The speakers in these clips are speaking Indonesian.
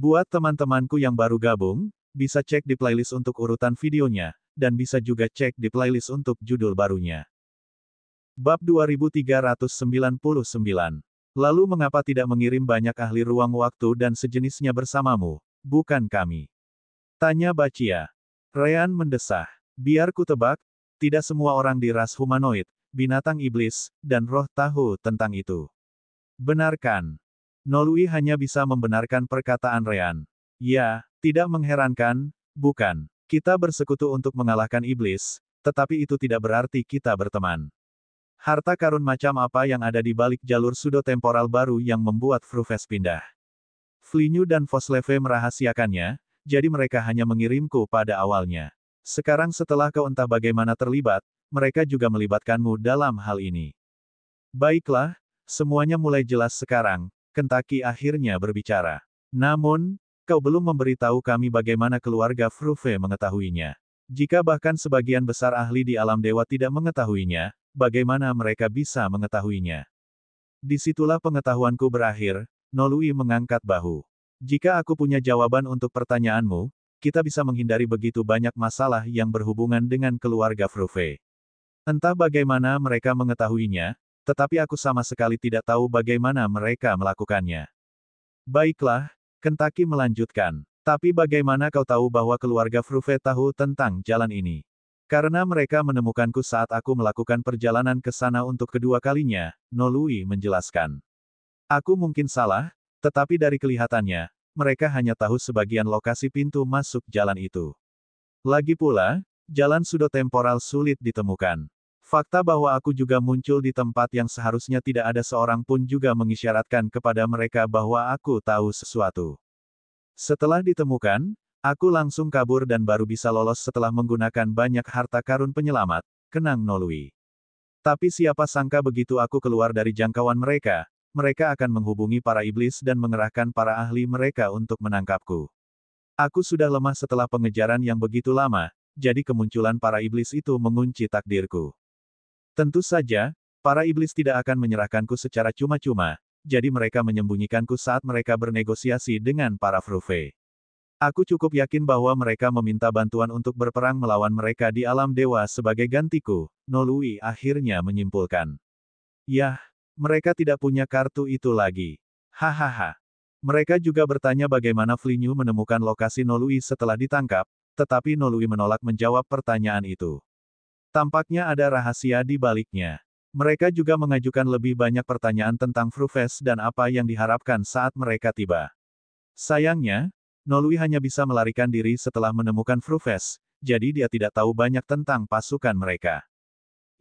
Buat teman-temanku yang baru gabung, bisa cek di playlist untuk urutan videonya, dan bisa juga cek di playlist untuk judul barunya. Bab 2399. Lalu mengapa tidak mengirim banyak ahli ruang waktu dan sejenisnya bersamamu, bukan kami? Tanya Bachia. Ryan mendesah. Biar ku tebak, tidak semua orang di ras humanoid, binatang iblis, dan roh tahu tentang itu. Benarkan. Nolui hanya bisa membenarkan perkataan Ryan. Ya, tidak mengherankan, bukan. Kita bersekutu untuk mengalahkan iblis, tetapi itu tidak berarti kita berteman. Harta karun macam apa yang ada di balik jalur pseudo-temporal baru yang membuat Frufes pindah? Flinyu dan Vosleve merahasiakannya, jadi mereka hanya mengirimku pada awalnya. Sekarang setelah kau entah bagaimana terlibat, mereka juga melibatkanmu dalam hal ini. Baiklah, semuanya mulai jelas sekarang, Kentucky akhirnya berbicara. Namun, kau belum memberitahu kami bagaimana keluarga Fruve mengetahuinya. Jika bahkan sebagian besar ahli di alam dewa tidak mengetahuinya, bagaimana mereka bisa mengetahuinya? Disitulah pengetahuanku berakhir, Nolui mengangkat bahu. Jika aku punya jawaban untuk pertanyaanmu, kita bisa menghindari begitu banyak masalah yang berhubungan dengan keluarga Fruve. Entah bagaimana mereka mengetahuinya, tetapi aku sama sekali tidak tahu bagaimana mereka melakukannya. Baiklah, Kentucky melanjutkan. Tapi bagaimana kau tahu bahwa keluarga Fruve tahu tentang jalan ini? Karena mereka menemukanku saat aku melakukan perjalanan ke sana untuk kedua kalinya, Nolui menjelaskan. Aku mungkin salah, tetapi dari kelihatannya, mereka hanya tahu sebagian lokasi pintu masuk jalan itu. Lagi pula, jalan pseudo-temporal sulit ditemukan. Fakta bahwa aku juga muncul di tempat yang seharusnya tidak ada seorang pun juga mengisyaratkan kepada mereka bahwa aku tahu sesuatu. Setelah ditemukan, aku langsung kabur dan baru bisa lolos setelah menggunakan banyak harta karun penyelamat, kenang Nolui. Tapi siapa sangka begitu aku keluar dari jangkauan mereka, mereka akan menghubungi para iblis dan mengerahkan para ahli mereka untuk menangkapku. Aku sudah lemah setelah pengejaran yang begitu lama, jadi kemunculan para iblis itu mengunci takdirku. Tentu saja, para iblis tidak akan menyerahkanku secara cuma-cuma, jadi mereka menyembunyikanku saat mereka bernegosiasi dengan para Fruve. Aku cukup yakin bahwa mereka meminta bantuan untuk berperang melawan mereka di alam dewa sebagai gantiku, Nolui akhirnya menyimpulkan. Yah, mereka tidak punya kartu itu lagi. Hahaha. Mereka juga bertanya bagaimana Flinyu menemukan lokasi Nolui setelah ditangkap, tetapi Nolui menolak menjawab pertanyaan itu. Tampaknya ada rahasia di baliknya. Mereka juga mengajukan lebih banyak pertanyaan tentang Fruves dan apa yang diharapkan saat mereka tiba. Sayangnya, Nolui hanya bisa melarikan diri setelah menemukan Fruves, jadi dia tidak tahu banyak tentang pasukan mereka.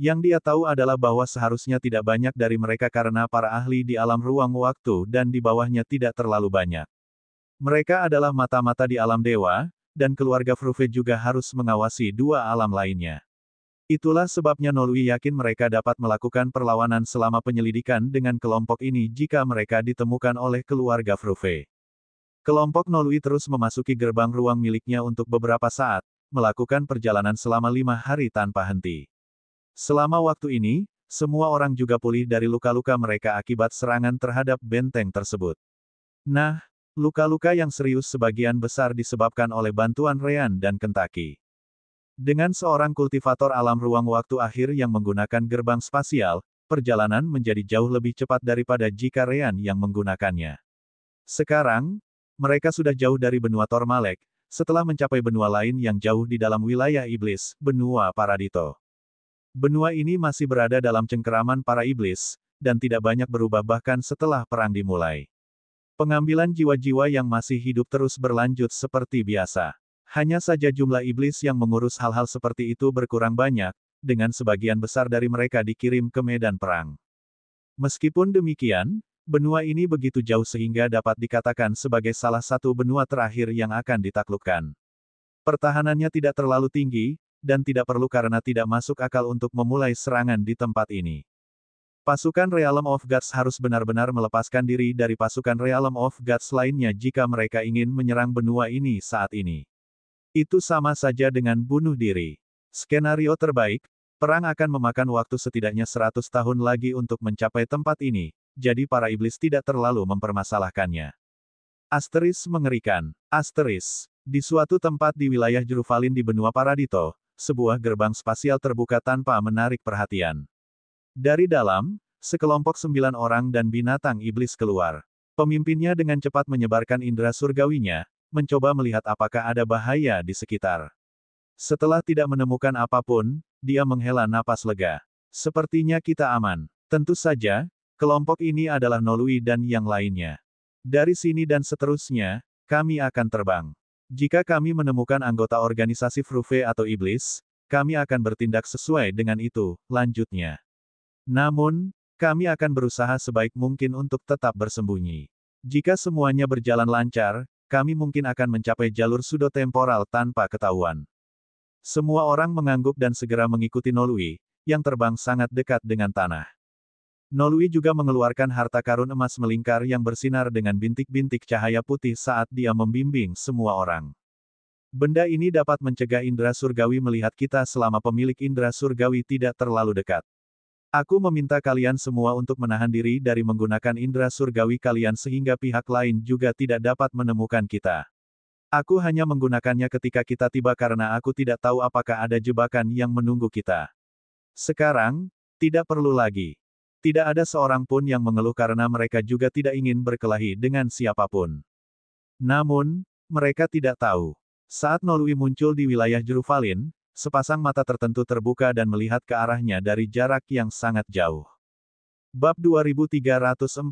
Yang dia tahu adalah bahwa seharusnya tidak banyak dari mereka karena para ahli di alam ruang waktu dan di bawahnya tidak terlalu banyak. Mereka adalah mata-mata di alam dewa, dan keluarga Fruve juga harus mengawasi dua alam lainnya. Itulah sebabnya Nolui yakin mereka dapat melakukan perlawanan selama penyelidikan dengan kelompok ini jika mereka ditemukan oleh keluarga Fruve. Kelompok Nolui terus memasuki gerbang ruang miliknya untuk beberapa saat, melakukan perjalanan selama 5 hari tanpa henti. Selama waktu ini, semua orang juga pulih dari luka-luka mereka akibat serangan terhadap benteng tersebut. Nah, luka-luka yang serius sebagian besar disebabkan oleh bantuan Ryan dan Kentucky. Dengan seorang kultivator alam ruang waktu akhir yang menggunakan gerbang spasial, perjalanan menjadi jauh lebih cepat daripada jika Ryan yang menggunakannya. Sekarang, mereka sudah jauh dari benua Tormalek, setelah mencapai benua lain yang jauh di dalam wilayah iblis, benua Paradito. Benua ini masih berada dalam cengkeraman para iblis, dan tidak banyak berubah bahkan setelah perang dimulai. Pengambilan jiwa-jiwa yang masih hidup terus berlanjut seperti biasa. Hanya saja jumlah iblis yang mengurus hal-hal seperti itu berkurang banyak, dengan sebagian besar dari mereka dikirim ke medan perang. Meskipun demikian, benua ini begitu jauh sehingga dapat dikatakan sebagai salah satu benua terakhir yang akan ditaklukkan. Pertahanannya tidak terlalu tinggi, dan tidak perlu karena tidak masuk akal untuk memulai serangan di tempat ini. Pasukan Realm of Gods harus benar-benar melepaskan diri dari pasukan Realm of Gods lainnya jika mereka ingin menyerang benua ini saat ini. Itu sama saja dengan bunuh diri. Skenario terbaik, perang akan memakan waktu setidaknya 100 tahun lagi untuk mencapai tempat ini, jadi para iblis tidak terlalu mempermasalahkannya. Asteris mengerikan. Asteris. Di suatu tempat di wilayah Jeruvalin di benua Paradito, sebuah gerbang spasial terbuka tanpa menarik perhatian. Dari dalam, sekelompok 9 orang dan binatang iblis keluar. Pemimpinnya dengan cepat menyebarkan indera surgawinya, mencoba melihat apakah ada bahaya di sekitar. Setelah tidak menemukan apapun, dia menghela napas lega. Sepertinya kita aman. Tentu saja, kelompok ini adalah Nolui dan yang lainnya. Dari sini dan seterusnya, kami akan terbang. Jika kami menemukan anggota organisasi Fruve atau Iblis, kami akan bertindak sesuai dengan itu, lanjutnya. Namun, kami akan berusaha sebaik mungkin untuk tetap bersembunyi. Jika semuanya berjalan lancar, kami mungkin akan mencapai jalur sudotemporal tanpa ketahuan. Semua orang mengangguk dan segera mengikuti Nolui, yang terbang sangat dekat dengan tanah. Nolui juga mengeluarkan harta karun emas melingkar yang bersinar dengan bintik-bintik cahaya putih saat dia membimbing semua orang. Benda ini dapat mencegah indera surgawi melihat kita selama pemilik indera surgawi tidak terlalu dekat. Aku meminta kalian semua untuk menahan diri dari menggunakan indera surgawi kalian sehingga pihak lain juga tidak dapat menemukan kita. Aku hanya menggunakannya ketika kita tiba karena aku tidak tahu apakah ada jebakan yang menunggu kita. Sekarang, tidak perlu lagi. Tidak ada seorang pun yang mengeluh karena mereka juga tidak ingin berkelahi dengan siapapun. Namun, mereka tidak tahu. Saat Nolui muncul di wilayah Jeruvalin, sepasang mata tertentu terbuka dan melihat ke arahnya dari jarak yang sangat jauh. Bab 2340.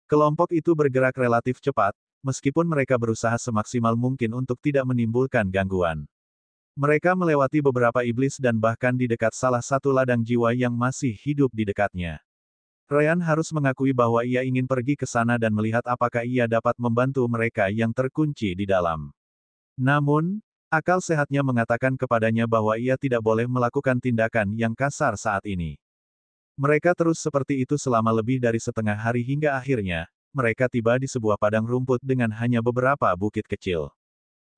Kelompok itu bergerak relatif cepat, meskipun mereka berusaha semaksimal mungkin untuk tidak menimbulkan gangguan. Mereka melewati beberapa iblis dan bahkan di dekat salah satu ladang jiwa yang masih hidup di dekatnya. Ryan harus mengakui bahwa ia ingin pergi ke sana dan melihat apakah ia dapat membantu mereka yang terkunci di dalam. Namun, akal sehatnya mengatakan kepadanya bahwa ia tidak boleh melakukan tindakan yang kasar saat ini. Mereka terus seperti itu selama lebih dari setengah hari hingga akhirnya, mereka tiba di sebuah padang rumput dengan hanya beberapa bukit kecil.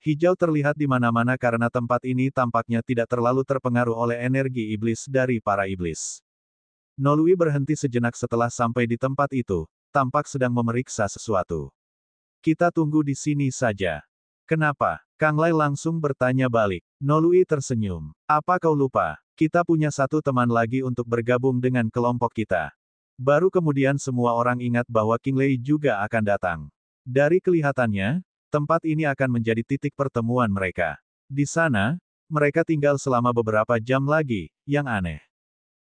Hijau terlihat di mana-mana karena tempat ini tampaknya tidak terlalu terpengaruh oleh energi iblis dari para iblis. Nolui berhenti sejenak setelah sampai di tempat itu, tampak sedang memeriksa sesuatu. Kita tunggu di sini saja. Kenapa? Kang Lai langsung bertanya balik. Nolui tersenyum. Apa kau lupa? Kita punya satu teman lagi untuk bergabung dengan kelompok kita. Baru kemudian semua orang ingat bahwa King Lei juga akan datang. Dari kelihatannya, tempat ini akan menjadi titik pertemuan mereka. Di sana, mereka tinggal selama beberapa jam lagi, yang aneh.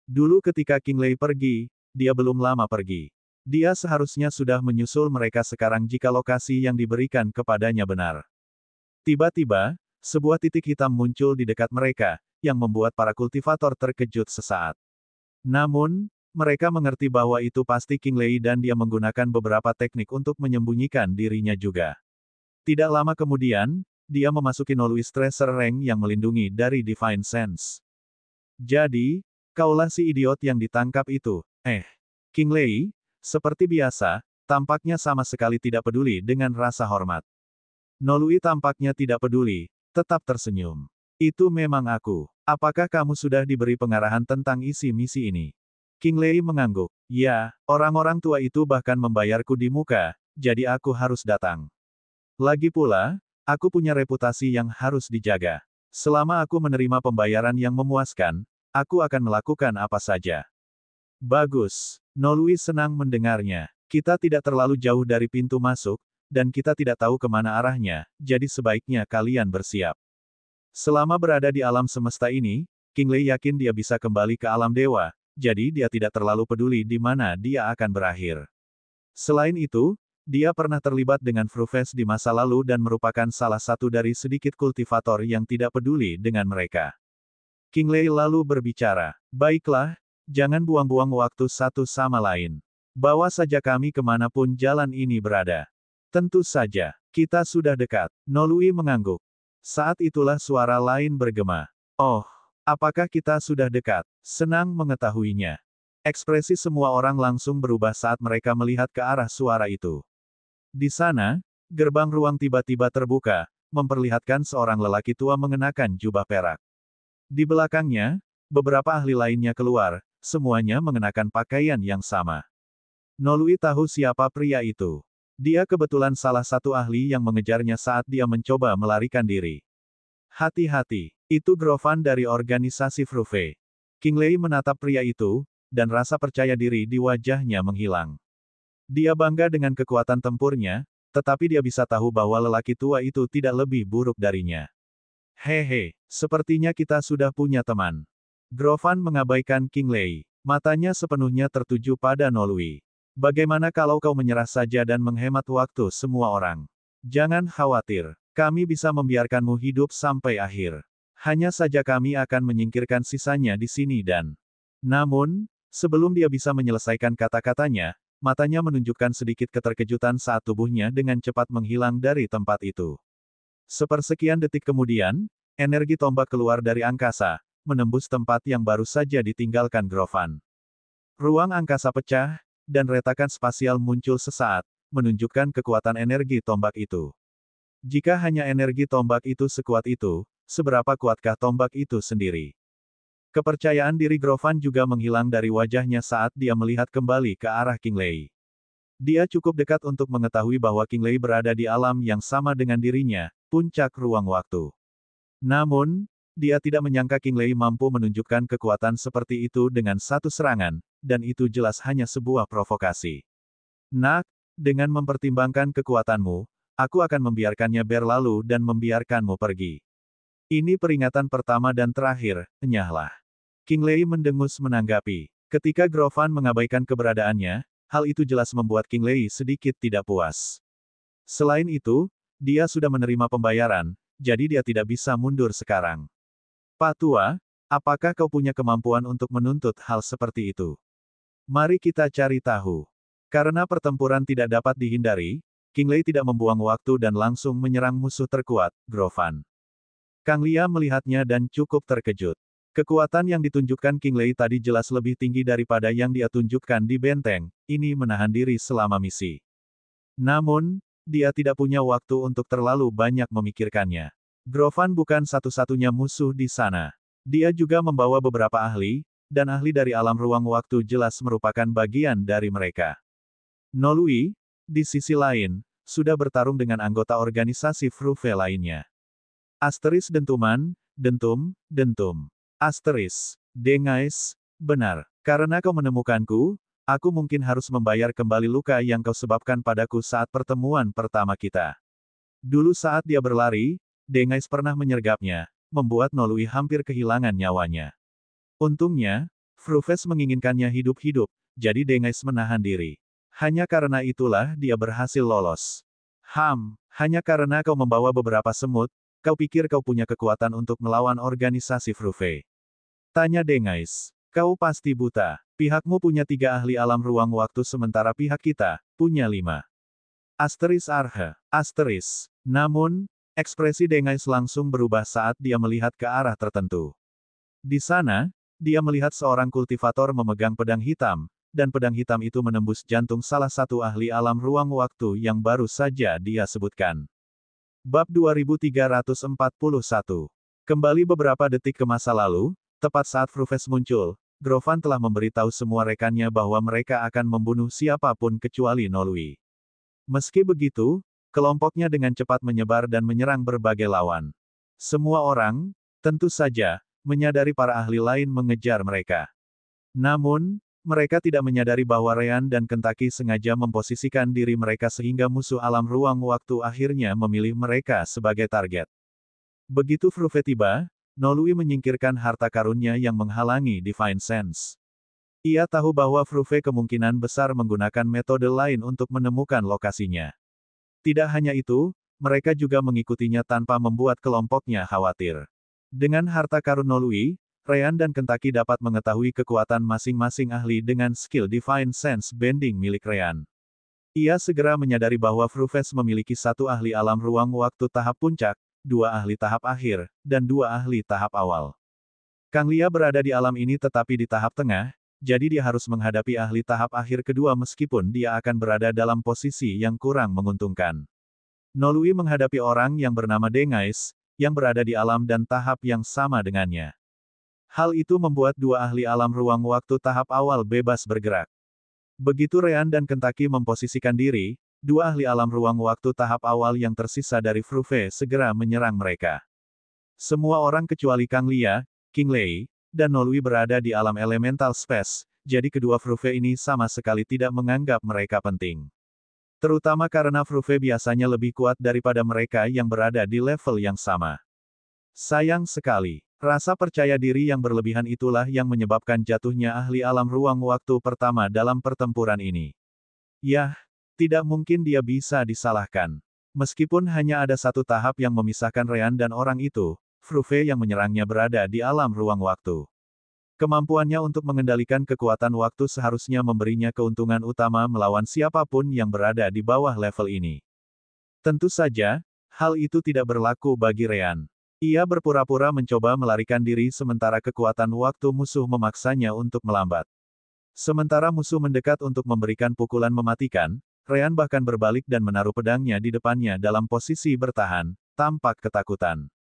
Dulu ketika King Lei pergi, dia belum lama pergi. Dia seharusnya sudah menyusul mereka sekarang jika lokasi yang diberikan kepadanya benar. Tiba-tiba, sebuah titik hitam muncul di dekat mereka, yang membuat para kultivator terkejut sesaat. Namun, mereka mengerti bahwa itu pasti King Lei dan dia menggunakan beberapa teknik untuk menyembunyikan dirinya juga. Tidak lama kemudian, dia memasuki Nolui Tracer Rank yang melindungi dari Divine Sense. Jadi, kaulah si idiot yang ditangkap itu. King Lei, seperti biasa, tampaknya sama sekali tidak peduli dengan rasa hormat. Nolui tampaknya tidak peduli, tetap tersenyum. Itu memang aku. Apakah kamu sudah diberi pengarahan tentang isi misi ini? King Lei mengangguk. Ya, orang-orang tua itu bahkan membayarku di muka, jadi aku harus datang. Lagi pula, aku punya reputasi yang harus dijaga. Selama aku menerima pembayaran yang memuaskan, aku akan melakukan apa saja. Bagus. Nolui senang mendengarnya. Kita tidak terlalu jauh dari pintu masuk, dan kita tidak tahu kemana arahnya, jadi sebaiknya kalian bersiap. Selama berada di alam semesta ini, King Lei yakin dia bisa kembali ke alam dewa, jadi dia tidak terlalu peduli di mana dia akan berakhir. Selain itu, dia pernah terlibat dengan Fruves di masa lalu dan merupakan salah satu dari sedikit kultivator yang tidak peduli dengan mereka. King Lei lalu berbicara, "Baiklah, jangan buang-buang waktu satu sama lain. Bawa saja kami kemanapun jalan ini berada." Tentu saja, kita sudah dekat. Nolui mengangguk. Saat itulah suara lain bergema. Oh, apakah kita sudah dekat? Senang mengetahuinya. Ekspresi semua orang langsung berubah saat mereka melihat ke arah suara itu. Di sana, gerbang ruang tiba-tiba terbuka, memperlihatkan seorang lelaki tua mengenakan jubah perak. Di belakangnya, beberapa ahli lainnya keluar, semuanya mengenakan pakaian yang sama. Nolui tahu siapa pria itu. Dia kebetulan salah satu ahli yang mengejarnya saat dia mencoba melarikan diri. Hati-hati, itu Grovan dari organisasi Fruve. King Lei menatap pria itu, dan rasa percaya diri di wajahnya menghilang. Dia bangga dengan kekuatan tempurnya, tetapi dia bisa tahu bahwa lelaki tua itu tidak lebih buruk darinya. Hehe, sepertinya kita sudah punya teman. Grovan mengabaikan King Lei. Matanya sepenuhnya tertuju pada Nolui. Bagaimana kalau kau menyerah saja dan menghemat waktu semua orang? Jangan khawatir, kami bisa membiarkanmu hidup sampai akhir. Hanya saja kami akan menyingkirkan sisanya di sini dan... Namun, sebelum dia bisa menyelesaikan kata-katanya, matanya menunjukkan sedikit keterkejutan saat tubuhnya dengan cepat menghilang dari tempat itu. Sepersekian detik kemudian, energi tombak keluar dari angkasa, menembus tempat yang baru saja ditinggalkan Grovan. Ruang angkasa pecah, dan retakan spasial muncul sesaat, menunjukkan kekuatan energi tombak itu. Jika hanya energi tombak itu sekuat itu, seberapa kuatkah tombak itu sendiri? Kepercayaan diri Grovan juga menghilang dari wajahnya saat dia melihat kembali ke arah King Lei. Dia cukup dekat untuk mengetahui bahwa King Lei berada di alam yang sama dengan dirinya, puncak ruang waktu. Namun, dia tidak menyangka King Lei mampu menunjukkan kekuatan seperti itu dengan satu serangan, dan itu jelas hanya sebuah provokasi. Nak, dengan mempertimbangkan kekuatanmu, aku akan membiarkannya berlalu dan membiarkanmu pergi. Ini peringatan pertama dan terakhir, enyahlah. King Lei mendengus menanggapi. Ketika Grovan mengabaikan keberadaannya, hal itu jelas membuat King Lei sedikit tidak puas. Selain itu, dia sudah menerima pembayaran, jadi dia tidak bisa mundur sekarang. Pak Tua, apakah kau punya kemampuan untuk menuntut hal seperti itu? Mari kita cari tahu. Karena pertempuran tidak dapat dihindari, King Lei tidak membuang waktu dan langsung menyerang musuh terkuat, Grovan. Kang Lia melihatnya dan cukup terkejut. Kekuatan yang ditunjukkan King Lei tadi jelas lebih tinggi daripada yang dia tunjukkan di benteng, ini menahan diri selama misi. Namun, dia tidak punya waktu untuk terlalu banyak memikirkannya. Grovan bukan satu-satunya musuh di sana. Dia juga membawa beberapa ahli, dan ahli dari alam ruang waktu jelas merupakan bagian dari mereka. Nolui, di sisi lain, sudah bertarung dengan anggota organisasi Fruve lainnya. Asteris dentuman, dentum, dentum. Asteris, Dengais, benar. Karena kau menemukanku, aku mungkin harus membayar kembali luka yang kau sebabkan padaku saat pertemuan pertama kita. Dulu saat dia berlari, Dengais pernah menyergapnya, membuat Nolui hampir kehilangan nyawanya. Untungnya, Fruves menginginkannya hidup-hidup, jadi Dengais menahan diri. Hanya karena itulah dia berhasil lolos. Hanya karena kau membawa beberapa semut, kau pikir kau punya kekuatan untuk melawan organisasi Fruve? Tanya Dengais. Kau pasti buta. Pihakmu punya 3 ahli alam ruang waktu sementara pihak kita, punya 5. Asteris Arhe. Asteris. Namun, ekspresi Dengais langsung berubah saat dia melihat ke arah tertentu. Di sana, dia melihat seorang kultivator memegang pedang hitam, dan pedang hitam itu menembus jantung salah satu ahli alam ruang waktu yang baru saja dia sebutkan. Bab 2341. Kembali beberapa detik ke masa lalu, tepat saat Fruves muncul, Grovan telah memberitahu semua rekannya bahwa mereka akan membunuh siapapun kecuali Nolui. Meski begitu, kelompoknya dengan cepat menyebar dan menyerang berbagai lawan. Semua orang, tentu saja, menyadari para ahli lain mengejar mereka. Namun, mereka tidak menyadari bahwa Ryan dan Kentucky sengaja memposisikan diri mereka sehingga musuh alam ruang waktu akhirnya memilih mereka sebagai target. Begitu Fruve tiba, Nolui menyingkirkan harta karunnya yang menghalangi Divine Sense. Ia tahu bahwa Fruve kemungkinan besar menggunakan metode lain untuk menemukan lokasinya. Tidak hanya itu, mereka juga mengikutinya tanpa membuat kelompoknya khawatir. Dengan harta karun Nolui, Ryan dan Kentucky dapat mengetahui kekuatan masing-masing ahli dengan skill Divine Sense Bending milik Ryan. Ia segera menyadari bahwa Fruves memiliki 1 ahli alam ruang waktu tahap puncak, 2 ahli tahap akhir, dan 2 ahli tahap awal. Kang Lia berada di alam ini tetapi di tahap tengah, jadi dia harus menghadapi ahli tahap akhir kedua meskipun dia akan berada dalam posisi yang kurang menguntungkan. Nolui menghadapi orang yang bernama Dengais, yang berada di alam dan tahap yang sama dengannya. Hal itu membuat 2 ahli alam ruang waktu tahap awal bebas bergerak. Begitu Ryan dan Kentucky memposisikan diri, dua ahli alam ruang waktu tahap awal yang tersisa dari Fruve segera menyerang mereka. Semua orang kecuali Kang Lia, King Lei, dan Nolui berada di alam elemental space, jadi kedua Fruve ini sama sekali tidak menganggap mereka penting. Terutama karena Fruve biasanya lebih kuat daripada mereka yang berada di level yang sama. Sayang sekali, rasa percaya diri yang berlebihan itulah yang menyebabkan jatuhnya ahli alam ruang waktu pertama dalam pertempuran ini. Yah, tidak mungkin dia bisa disalahkan. Meskipun hanya ada satu tahap yang memisahkan Rean dan orang itu, Fruve yang menyerangnya berada di alam ruang waktu. Kemampuannya untuk mengendalikan kekuatan waktu seharusnya memberinya keuntungan utama melawan siapapun yang berada di bawah level ini. Tentu saja, hal itu tidak berlaku bagi Rean. Ia berpura-pura mencoba melarikan diri sementara kekuatan waktu musuh memaksanya untuk melambat. Sementara musuh mendekat untuk memberikan pukulan mematikan, Rean bahkan berbalik dan menaruh pedangnya di depannya dalam posisi bertahan, tampak ketakutan.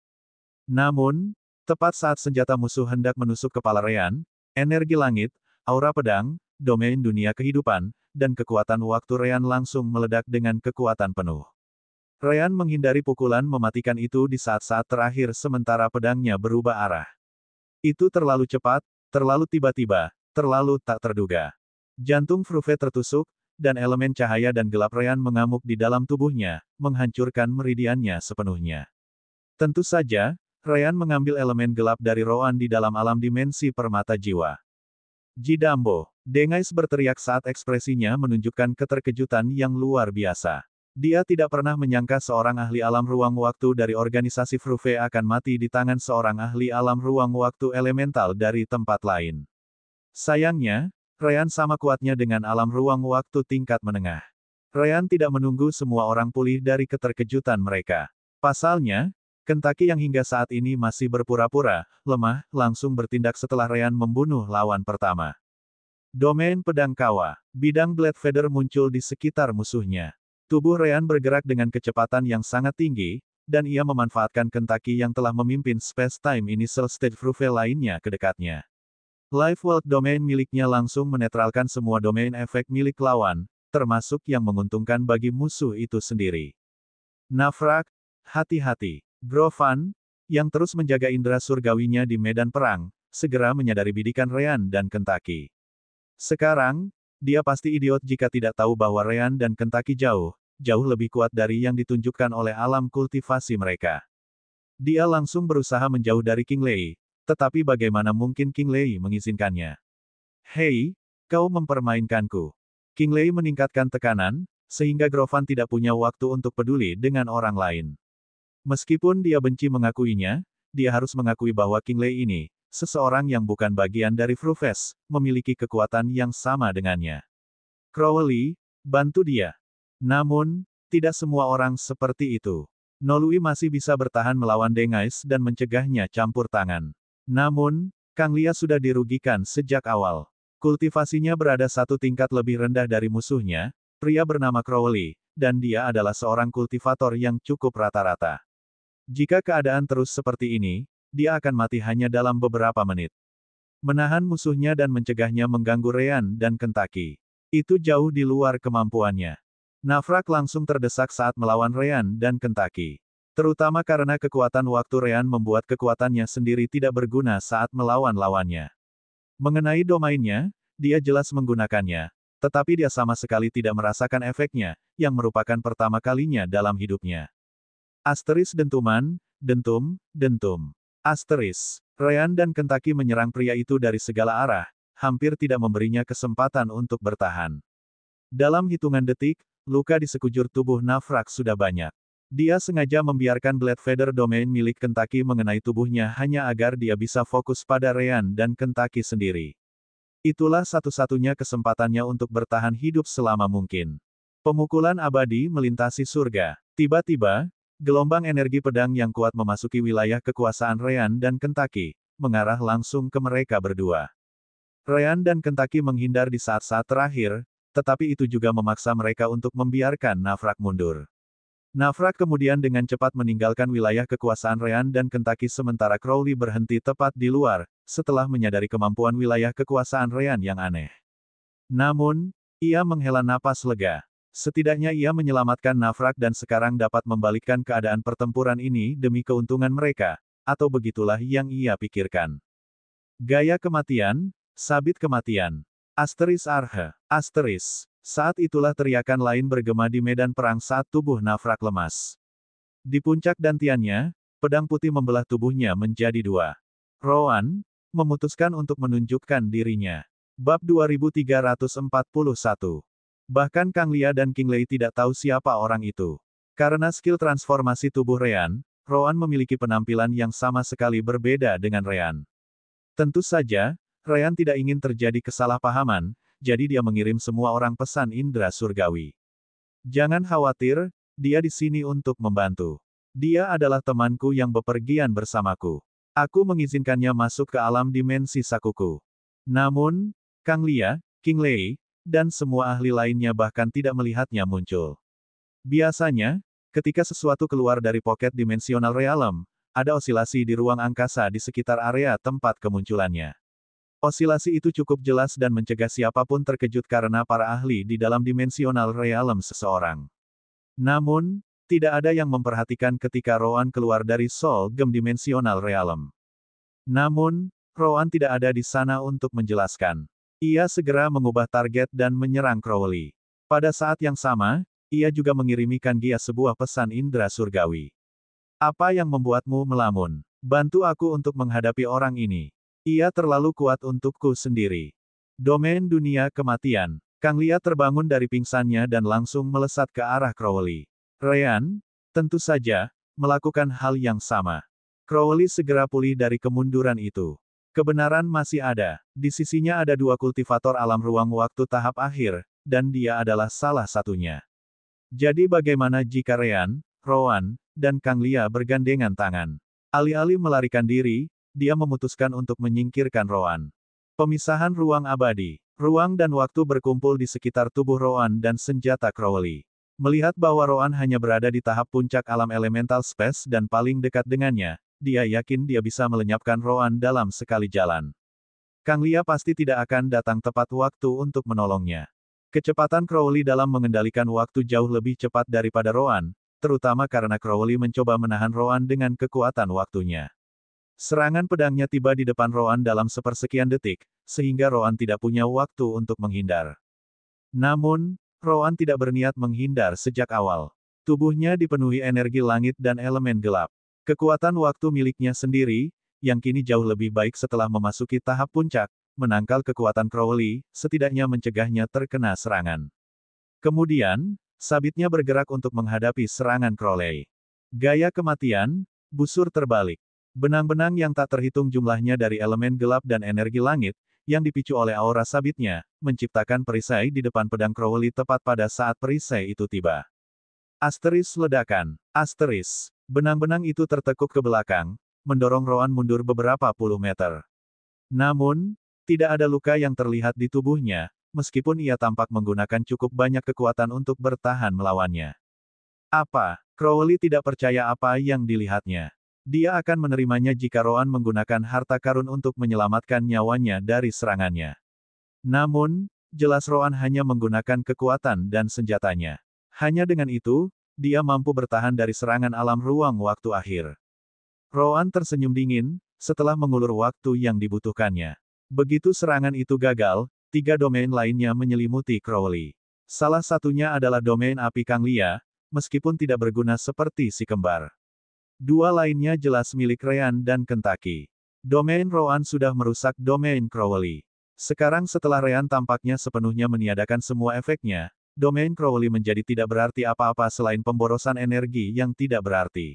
Namun, tepat saat senjata musuh hendak menusuk kepala Rean, energi langit, aura pedang, domain dunia kehidupan, dan kekuatan waktu Rean langsung meledak dengan kekuatan penuh. Rean menghindari pukulan mematikan itu di saat-saat terakhir sementara pedangnya berubah arah. Itu terlalu cepat, terlalu tiba-tiba, terlalu tak terduga. Jantung Fruve tertusuk, dan elemen cahaya dan gelap Rean mengamuk di dalam tubuhnya, menghancurkan meridiannya sepenuhnya. Tentu saja, Rean mengambil elemen gelap dari Roan di dalam alam dimensi permata jiwa. Jidambo, Dengais berteriak saat ekspresinya menunjukkan keterkejutan yang luar biasa. Dia tidak pernah menyangka seorang ahli alam ruang waktu dari organisasi Fruve akan mati di tangan seorang ahli alam ruang waktu elemental dari tempat lain. Sayangnya, Rean sama kuatnya dengan alam ruang waktu tingkat menengah. Rean tidak menunggu semua orang pulih dari keterkejutan mereka. Pasalnya, Kentucky yang hingga saat ini masih berpura-pura lemah, langsung bertindak setelah Rean membunuh lawan pertama. Domain pedang kawa, bidang Blade Feather muncul di sekitar musuhnya. Tubuh Rean bergerak dengan kecepatan yang sangat tinggi, dan ia memanfaatkan Kentucky yang telah memimpin Space-Time Initial Stage Fruve lainnya ke dekatnya. Life World Domain miliknya langsung menetralkan semua domain efek milik lawan, termasuk yang menguntungkan bagi musuh itu sendiri. Nafrak, hati-hati. Grovan, yang terus menjaga indera surgawinya di medan perang, segera menyadari bidikan Rean dan Kentucky. Sekarang, dia pasti idiot jika tidak tahu bahwa Rean dan Kentucky jauh lebih kuat dari yang ditunjukkan oleh alam kultivasi mereka. Dia langsung berusaha menjauh dari King Lei, tetapi bagaimana mungkin King Lei mengizinkannya? Hei, kau mempermainkanku. King Lei meningkatkan tekanan, sehingga Grovan tidak punya waktu untuk peduli dengan orang lain. Meskipun dia benci mengakuinya, dia harus mengakui bahwa King Lei ini, seseorang yang bukan bagian dari Fruves, memiliki kekuatan yang sama dengannya. Crowley, bantu dia. Namun, tidak semua orang seperti itu. Nolui masih bisa bertahan melawan Dengais dan mencegahnya campur tangan. Namun, Kang Lia sudah dirugikan sejak awal. Kultivasinya berada satu tingkat lebih rendah dari musuhnya, pria bernama Crowley, dan dia adalah seorang kultivator yang cukup rata-rata. Jika keadaan terus seperti ini, dia akan mati hanya dalam beberapa menit. Menahan musuhnya dan mencegahnya mengganggu Rean dan Kentucky. Itu jauh di luar kemampuannya. Nafrak langsung terdesak saat melawan Rean dan Kentucky. Terutama karena kekuatan waktu Rean membuat kekuatannya sendiri tidak berguna saat melawan lawannya. Mengenai domainnya, dia jelas menggunakannya, tetapi dia sama sekali tidak merasakan efeknya, yang merupakan pertama kalinya dalam hidupnya. Asteris dentuman, dentum, dentum. Asteris. Rean dan Kentucky menyerang pria itu dari segala arah, hampir tidak memberinya kesempatan untuk bertahan. Dalam hitungan detik, luka di sekujur tubuh Nafrak sudah banyak. Dia sengaja membiarkan Blade Feather Domain milik Kentucky mengenai tubuhnya hanya agar dia bisa fokus pada Rean dan Kentucky sendiri. Itulah satu-satunya kesempatannya untuk bertahan hidup selama mungkin. Pemukulan abadi melintasi surga. Tiba-tiba, gelombang energi pedang yang kuat memasuki wilayah kekuasaan Rean dan Kentucky, mengarah langsung ke mereka berdua. Rean dan Kentucky menghindar di saat-saat terakhir, tetapi itu juga memaksa mereka untuk membiarkan Nafrak mundur. Nafrak kemudian dengan cepat meninggalkan wilayah kekuasaan Rean dan Kentucky sementara Crowley berhenti tepat di luar, setelah menyadari kemampuan wilayah kekuasaan Rean yang aneh. Namun, ia menghela napas lega. Setidaknya ia menyelamatkan Navrak dan sekarang dapat membalikkan keadaan pertempuran ini demi keuntungan mereka, atau begitulah yang ia pikirkan. Gaya kematian, sabit kematian. Asteris Arhe, asteris. Saat itulah teriakan lain bergema di medan perang saat tubuh Navrak lemas. Di puncak dantiannya, pedang putih membelah tubuhnya menjadi dua. Roan memutuskan untuk menunjukkan dirinya. Bab 2341. Bahkan Kang Lia dan King Lei tidak tahu siapa orang itu. Karena skill transformasi tubuh Rean, Roan memiliki penampilan yang sama sekali berbeda dengan Rean. Tentu saja, Rean tidak ingin terjadi kesalahpahaman, jadi dia mengirim semua orang pesan indera surgawi. Jangan khawatir, dia di sini untuk membantu. Dia adalah temanku yang bepergian bersamaku. Aku mengizinkannya masuk ke alam dimensi sakuku. Namun, Kang Lia, King Lei, dan semua ahli lainnya bahkan tidak melihatnya muncul. Biasanya, ketika sesuatu keluar dari pocket dimensional realm, ada osilasi di ruang angkasa di sekitar area tempat kemunculannya. Osilasi itu cukup jelas dan mencegah siapapun terkejut karena para ahli di dalam dimensional realm seseorang. Namun, tidak ada yang memperhatikan ketika Roan keluar dari Soul Gem Dimensional Realm. Namun, Roan tidak ada di sana untuk menjelaskan. Ia segera mengubah target dan menyerang Crowley. Pada saat yang sama, ia juga mengirimi Kang Gia sebuah pesan indera surgawi. Apa yang membuatmu melamun? Bantu aku untuk menghadapi orang ini. Ia terlalu kuat untukku sendiri. Domain dunia kematian. Kang Lia terbangun dari pingsannya dan langsung melesat ke arah Crowley. Rean, tentu saja, melakukan hal yang sama. Crowley segera pulih dari kemunduran itu. Kebenaran masih ada. Di sisinya ada dua kultivator alam ruang waktu tahap akhir, dan dia adalah salah satunya. Jadi bagaimana jika Rean, Roan, dan Kang Lia bergandengan tangan? Alih-alih melarikan diri, dia memutuskan untuk menyingkirkan Roan. Pemisahan ruang abadi. Ruang dan waktu berkumpul di sekitar tubuh Roan dan senjata Crowley. Melihat bahwa Roan hanya berada di tahap puncak alam elemental space dan paling dekat dengannya, dia yakin dia bisa melenyapkan Roan dalam sekali jalan. Kang Lia pasti tidak akan datang tepat waktu untuk menolongnya. Kecepatan Crowley dalam mengendalikan waktu jauh lebih cepat daripada Roan, terutama karena Crowley mencoba menahan Roan dengan kekuatan waktunya. Serangan pedangnya tiba di depan Roan dalam sepersekian detik, sehingga Roan tidak punya waktu untuk menghindar. Namun, Roan tidak berniat menghindar sejak awal. Tubuhnya dipenuhi energi langit dan elemen gelap. Kekuatan waktu miliknya sendiri, yang kini jauh lebih baik setelah memasuki tahap puncak, menangkal kekuatan Crowley, setidaknya mencegahnya terkena serangan. Kemudian, sabitnya bergerak untuk menghadapi serangan Crowley. Gaya kematian, busur terbalik. Benang-benang yang tak terhitung jumlahnya dari elemen gelap dan energi langit, yang dipicu oleh aura sabitnya, menciptakan perisai di depan pedang Crowley tepat pada saat perisai itu tiba. Asteris ledakan. Asteris. Benang-benang itu tertekuk ke belakang, mendorong Roan mundur beberapa puluh meter. Namun, tidak ada luka yang terlihat di tubuhnya, meskipun ia tampak menggunakan cukup banyak kekuatan untuk bertahan melawannya. Apa? Crowley tidak percaya apa yang dilihatnya. Dia akan menerimanya jika Roan menggunakan harta karun untuk menyelamatkan nyawanya dari serangannya. Namun, jelas Roan hanya menggunakan kekuatan dan senjatanya. Hanya dengan itu, dia mampu bertahan dari serangan alam ruang waktu akhir. Roan tersenyum dingin, setelah mengulur waktu yang dibutuhkannya. Begitu serangan itu gagal, tiga domain lainnya menyelimuti Crowley. Salah satunya adalah domain api Kang Lia, meskipun tidak berguna seperti si kembar. Dua lainnya jelas milik Rean dan Kentucky. Domain Roan sudah merusak domain Crowley. Sekarang setelah Rean tampaknya sepenuhnya meniadakan semua efeknya, domain Crowley menjadi tidak berarti apa-apa selain pemborosan energi yang tidak berarti.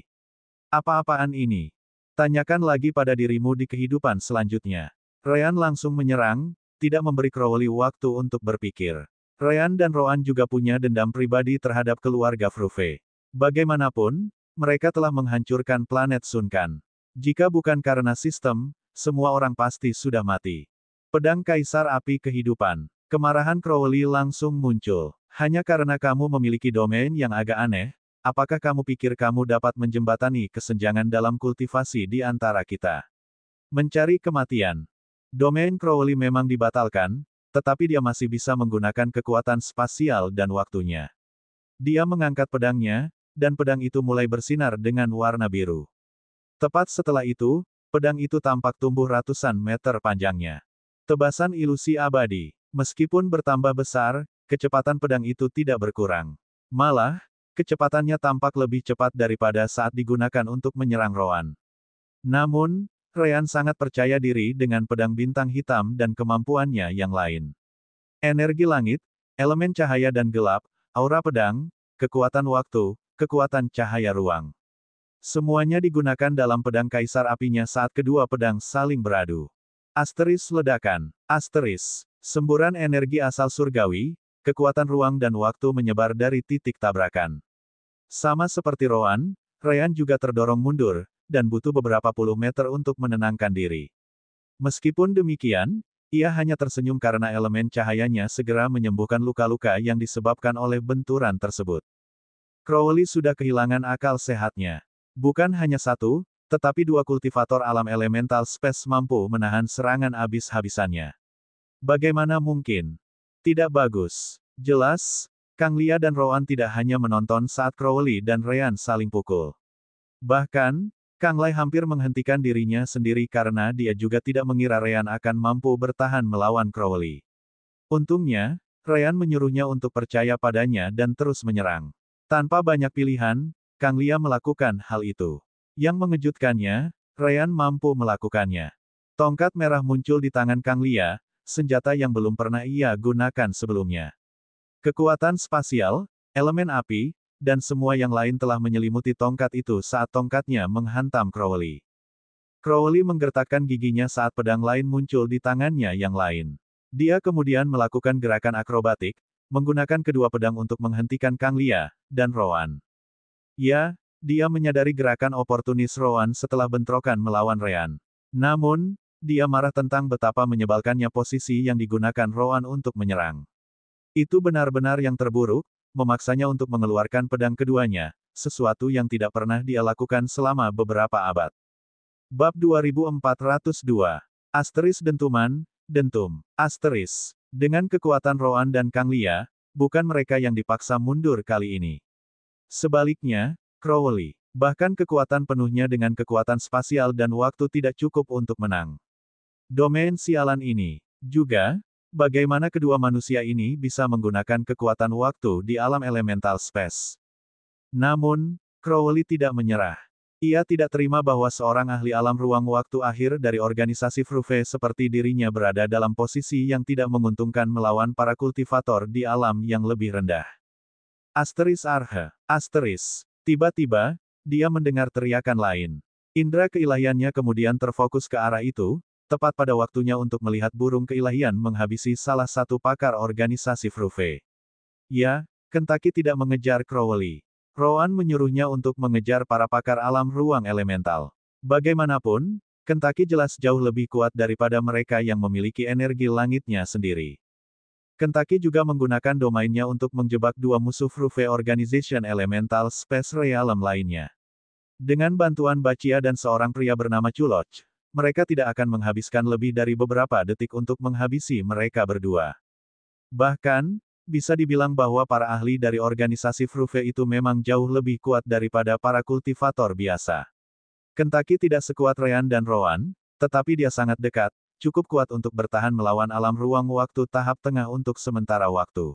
Apa-apaan ini? Tanyakan lagi pada dirimu di kehidupan selanjutnya. Rean langsung menyerang, tidak memberi Crowley waktu untuk berpikir. Rean dan Roan juga punya dendam pribadi terhadap keluarga Fruve. Bagaimanapun, mereka telah menghancurkan planet Sunkan. Jika bukan karena sistem, semua orang pasti sudah mati. Pedang Kaisar Api Kehidupan. Kemarahan Crowley langsung muncul. Hanya karena kamu memiliki domain yang agak aneh, apakah kamu pikir kamu dapat menjembatani kesenjangan dalam kultivasi di antara kita? Mencari kematian. Domain Crowley memang dibatalkan, tetapi dia masih bisa menggunakan kekuatan spasial dan waktunya. Dia mengangkat pedangnya, dan pedang itu mulai bersinar dengan warna biru. Tepat setelah itu, pedang itu tampak tumbuh ratusan meter panjangnya. Tebasan ilusi abadi. Meskipun bertambah besar, kecepatan pedang itu tidak berkurang. Malah, kecepatannya tampak lebih cepat daripada saat digunakan untuk menyerang Roan. Namun, Ryan sangat percaya diri dengan pedang bintang hitam dan kemampuannya yang lain. Energi langit, elemen cahaya dan gelap, aura pedang, kekuatan waktu, kekuatan cahaya ruang. Semuanya digunakan dalam pedang kaisar apinya saat kedua pedang saling beradu. Asteris ledakan. Asteris. Semburan energi asal surgawi, kekuatan ruang dan waktu menyebar dari titik tabrakan. Sama seperti Roan, Ryan juga terdorong mundur, dan butuh beberapa puluh meter untuk menenangkan diri. Meskipun demikian, ia hanya tersenyum karena elemen cahayanya segera menyembuhkan luka-luka yang disebabkan oleh benturan tersebut. Crowley sudah kehilangan akal sehatnya. Bukan hanya satu, tetapi dua kultivator alam elemental space mampu menahan serangan habis-habisannya. Bagaimana mungkin? Tidak bagus. Jelas, Kang Lia dan Roan tidak hanya menonton saat Crowley dan Ryan saling pukul. Bahkan, Kang Lai hampir menghentikan dirinya sendiri karena dia juga tidak mengira Ryan akan mampu bertahan melawan Crowley. Untungnya, Ryan menyuruhnya untuk percaya padanya dan terus menyerang. Tanpa banyak pilihan, Kang Lia melakukan hal itu. Yang mengejutkannya, Ryan mampu melakukannya. Tongkat merah muncul di tangan Kang Lia, senjata yang belum pernah ia gunakan sebelumnya. Kekuatan spasial, elemen api, dan semua yang lain telah menyelimuti tongkat itu saat tongkatnya menghantam Crowley. Crowley menggertakkan giginya saat pedang lain muncul di tangannya yang lain. Dia kemudian melakukan gerakan akrobatik, menggunakan kedua pedang untuk menghentikan Kang Lia dan Roan. Ya, dia menyadari gerakan oportunis Roan setelah bentrokan melawan Ryan. Namun, dia marah tentang betapa menyebalkannya posisi yang digunakan Roan untuk menyerang. Itu benar-benar yang terburuk, memaksanya untuk mengeluarkan pedang keduanya, sesuatu yang tidak pernah dia lakukan selama beberapa abad. Bab 2402. Asteris dentuman, dentum. Asteris. Dengan kekuatan Roan dan Kang Lia, bukan mereka yang dipaksa mundur kali ini. Sebaliknya, Crowley. Bahkan kekuatan penuhnya dengan kekuatan spasial dan waktu tidak cukup untuk menang. Domain sialan ini. Juga, bagaimana kedua manusia ini bisa menggunakan kekuatan waktu di alam elemental space? Namun, Crowley tidak menyerah. Ia tidak terima bahwa seorang ahli alam ruang waktu akhir dari organisasi Fruve seperti dirinya berada dalam posisi yang tidak menguntungkan melawan para kultivator di alam yang lebih rendah. Asteris Arhe. Asteris. Tiba-tiba, dia mendengar teriakan lain. Indra keilahiannya kemudian terfokus ke arah itu, tepat pada waktunya untuk melihat burung keilahian menghabisi salah satu pakar organisasi Fruve. Ya, Kentucky tidak mengejar Crowley. Roan menyuruhnya untuk mengejar para pakar alam ruang elemental. Bagaimanapun, Kentucky jelas jauh lebih kuat daripada mereka yang memiliki energi langitnya sendiri. Kentucky juga menggunakan domainnya untuk menjebak dua musuh Fruve Organization Elemental Space Realm lainnya. Dengan bantuan Bachia dan seorang pria bernama Chuloch, mereka tidak akan menghabiskan lebih dari beberapa detik untuk menghabisi mereka berdua. Bahkan, bisa dibilang bahwa para ahli dari organisasi Fruve itu memang jauh lebih kuat daripada para kultivator biasa. Kentucky tidak sekuat Ryan dan Roan, tetapi dia sangat dekat, cukup kuat untuk bertahan melawan alam ruang waktu tahap tengah untuk sementara waktu.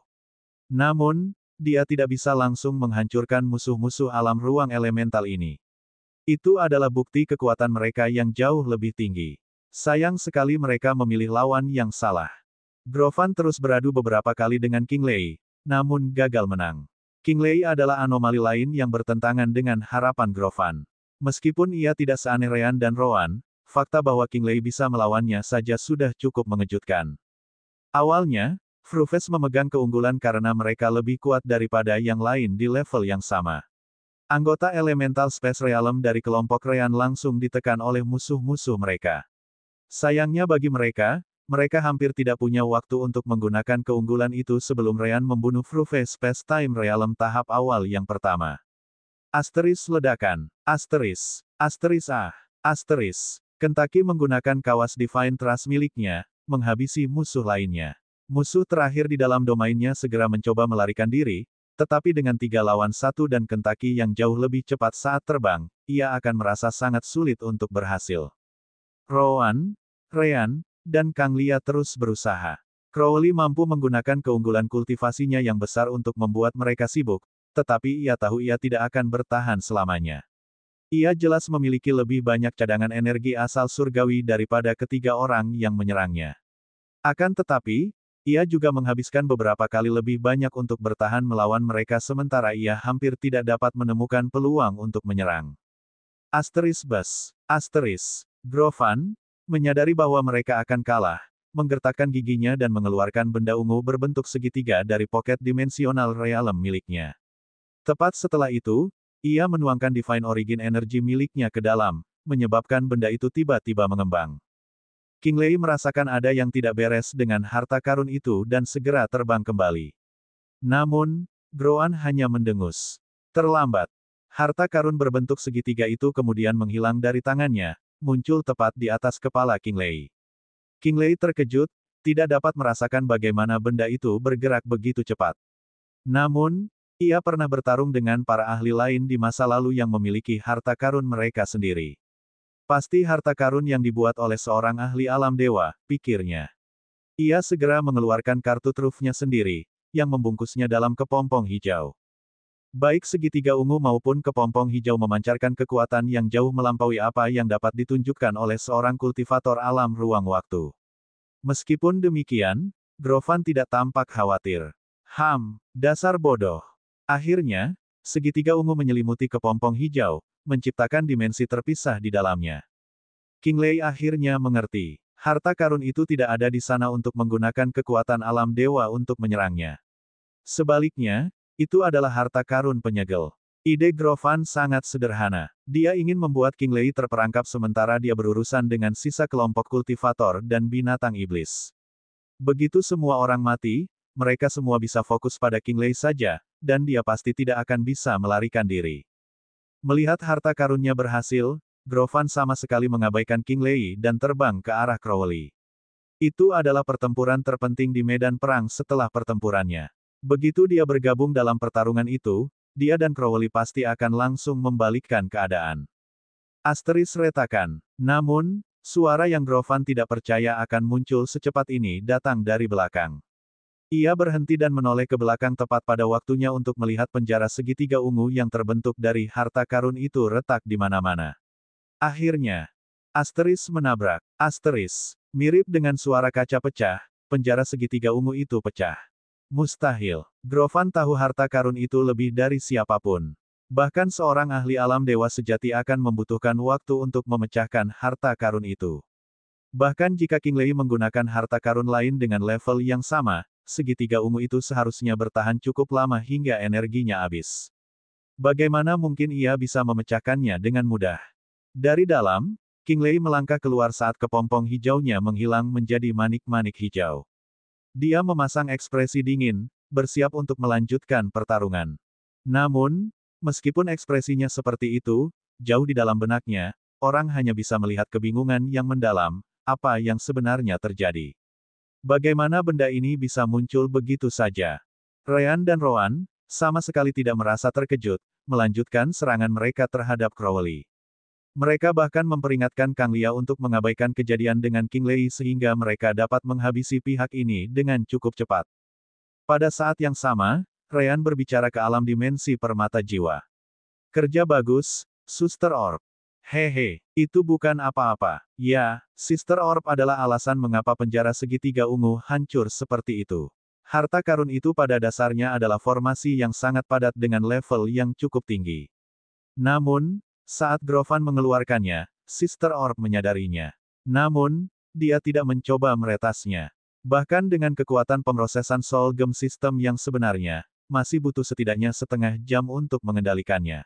Namun, dia tidak bisa langsung menghancurkan musuh-musuh alam ruang elemental ini. Itu adalah bukti kekuatan mereka yang jauh lebih tinggi. Sayang sekali mereka memilih lawan yang salah. Grovan terus beradu beberapa kali dengan King Lei, namun gagal menang. King Lei adalah anomali lain yang bertentangan dengan harapan Grovan. Meskipun ia tidak seaneh Ryan dan Roan, fakta bahwa King Lei bisa melawannya saja sudah cukup mengejutkan. Awalnya, Fruves memegang keunggulan karena mereka lebih kuat daripada yang lain di level yang sama. Anggota Elemental Space Realm dari kelompok Ryan langsung ditekan oleh musuh-musuh mereka. Sayangnya bagi mereka, mereka hampir tidak punya waktu untuk menggunakan keunggulan itu sebelum Ryan membunuh Fruve Space Time Realm tahap awal yang pertama. Asteris ledakan. Asteris. Asteris Asteris. Kentucky menggunakan kawas Divine Trust miliknya, menghabisi musuh lainnya. Musuh terakhir di dalam domainnya segera mencoba melarikan diri, Tetapi dengan 3 lawan 1 dan Kentucky yang jauh lebih cepat saat terbang, ia akan merasa sangat sulit untuk berhasil. Rowan, Ryan, dan Kang Lia terus berusaha. Crowley mampu menggunakan keunggulan kultivasinya yang besar untuk membuat mereka sibuk, tetapi ia tahu ia tidak akan bertahan selamanya. Ia jelas memiliki lebih banyak cadangan energi asal surgawi daripada ketiga orang yang menyerangnya. Akan tetapi, ia juga menghabiskan beberapa kali lebih banyak untuk bertahan melawan mereka sementara ia hampir tidak dapat menemukan peluang untuk menyerang. Grovan, menyadari bahwa mereka akan kalah, menggertakkan giginya dan mengeluarkan benda ungu berbentuk segitiga dari pocket dimensional realm miliknya. Tepat setelah itu, ia menuangkan Divine Origin Energy miliknya ke dalam, menyebabkan benda itu tiba-tiba mengembang. King Lei merasakan ada yang tidak beres dengan harta karun itu dan segera terbang kembali. Namun, Groan hanya mendengus. Terlambat. Harta karun berbentuk segitiga itu kemudian menghilang dari tangannya, muncul tepat di atas kepala King Lei. King Lei terkejut, tidak dapat merasakan bagaimana benda itu bergerak begitu cepat. Namun, ia pernah bertarung dengan para ahli lain di masa lalu yang memiliki harta karun mereka sendiri. Pasti harta karun yang dibuat oleh seorang ahli alam dewa, pikirnya. Ia segera mengeluarkan kartu trufnya sendiri, yang membungkusnya dalam kepompong hijau. Baik segitiga ungu maupun kepompong hijau memancarkan kekuatan yang jauh melampaui apa yang dapat ditunjukkan oleh seorang kultivator alam ruang waktu. Meskipun demikian, Grovan tidak tampak khawatir. Dasar bodoh. Akhirnya, segitiga ungu menyelimuti kepompong hijau, menciptakan dimensi terpisah di dalamnya. King Lei akhirnya mengerti. Harta karun itu tidak ada di sana untuk menggunakan kekuatan alam dewa untuk menyerangnya. Sebaliknya, itu adalah harta karun penyegel. Ide Grovan sangat sederhana. Dia ingin membuat King Lei terperangkap sementara dia berurusan dengan sisa kelompok kultivator dan binatang iblis. Begitu semua orang mati, mereka semua bisa fokus pada King Lei saja, dan dia pasti tidak akan bisa melarikan diri. Melihat harta karunnya berhasil, Grovan sama sekali mengabaikan King Lei dan terbang ke arah Crowley. Itu adalah pertempuran terpenting di medan perang setelah pertempurannya. Begitu dia bergabung dalam pertarungan itu, dia dan Crowley pasti akan langsung membalikkan keadaan. Retakan. Namun, suara yang Grovan tidak percaya akan muncul secepat ini datang dari belakang. Ia berhenti dan menoleh ke belakang tepat pada waktunya untuk melihat penjara segitiga ungu yang terbentuk dari harta karun itu retak di mana-mana. Akhirnya, menabrak. Mirip dengan suara kaca pecah, penjara segitiga ungu itu pecah. Mustahil. Grovan tahu harta karun itu lebih dari siapapun. Bahkan seorang ahli alam dewa sejati akan membutuhkan waktu untuk memecahkan harta karun itu. Bahkan jika King Lei menggunakan harta karun lain dengan level yang sama, segitiga ungu itu seharusnya bertahan cukup lama hingga energinya habis. Bagaimana mungkin ia bisa memecahkannya dengan mudah? Dari dalam, King Lei melangkah keluar saat kepompong hijaunya menghilang menjadi manik-manik hijau. Dia memasang ekspresi dingin, bersiap untuk melanjutkan pertarungan. Namun, meskipun ekspresinya seperti itu, jauh di dalam benaknya, orang hanya bisa melihat kebingungan yang mendalam, apa yang sebenarnya terjadi. Bagaimana benda ini bisa muncul begitu saja? Ryan dan Rowan, sama sekali tidak merasa terkejut, melanjutkan serangan mereka terhadap Crowley. Mereka bahkan memperingatkan Kang Lia untuk mengabaikan kejadian dengan King Lei sehingga mereka dapat menghabisi pihak ini dengan cukup cepat. Pada saat yang sama, Ryan berbicara ke alam dimensi permata jiwa. Kerja bagus, Suster Orb. Hehe, itu bukan apa-apa. Ya, Sister Orb adalah alasan mengapa penjara segitiga ungu hancur seperti itu. Harta karun itu pada dasarnya adalah formasi yang sangat padat dengan level yang cukup tinggi. Namun, saat Grovan mengeluarkannya, Sister Orb menyadarinya. Namun, dia tidak mencoba meretasnya. Bahkan dengan kekuatan pemrosesan Soul Gem System yang sebenarnya, masih butuh setidaknya setengah jam untuk mengendalikannya.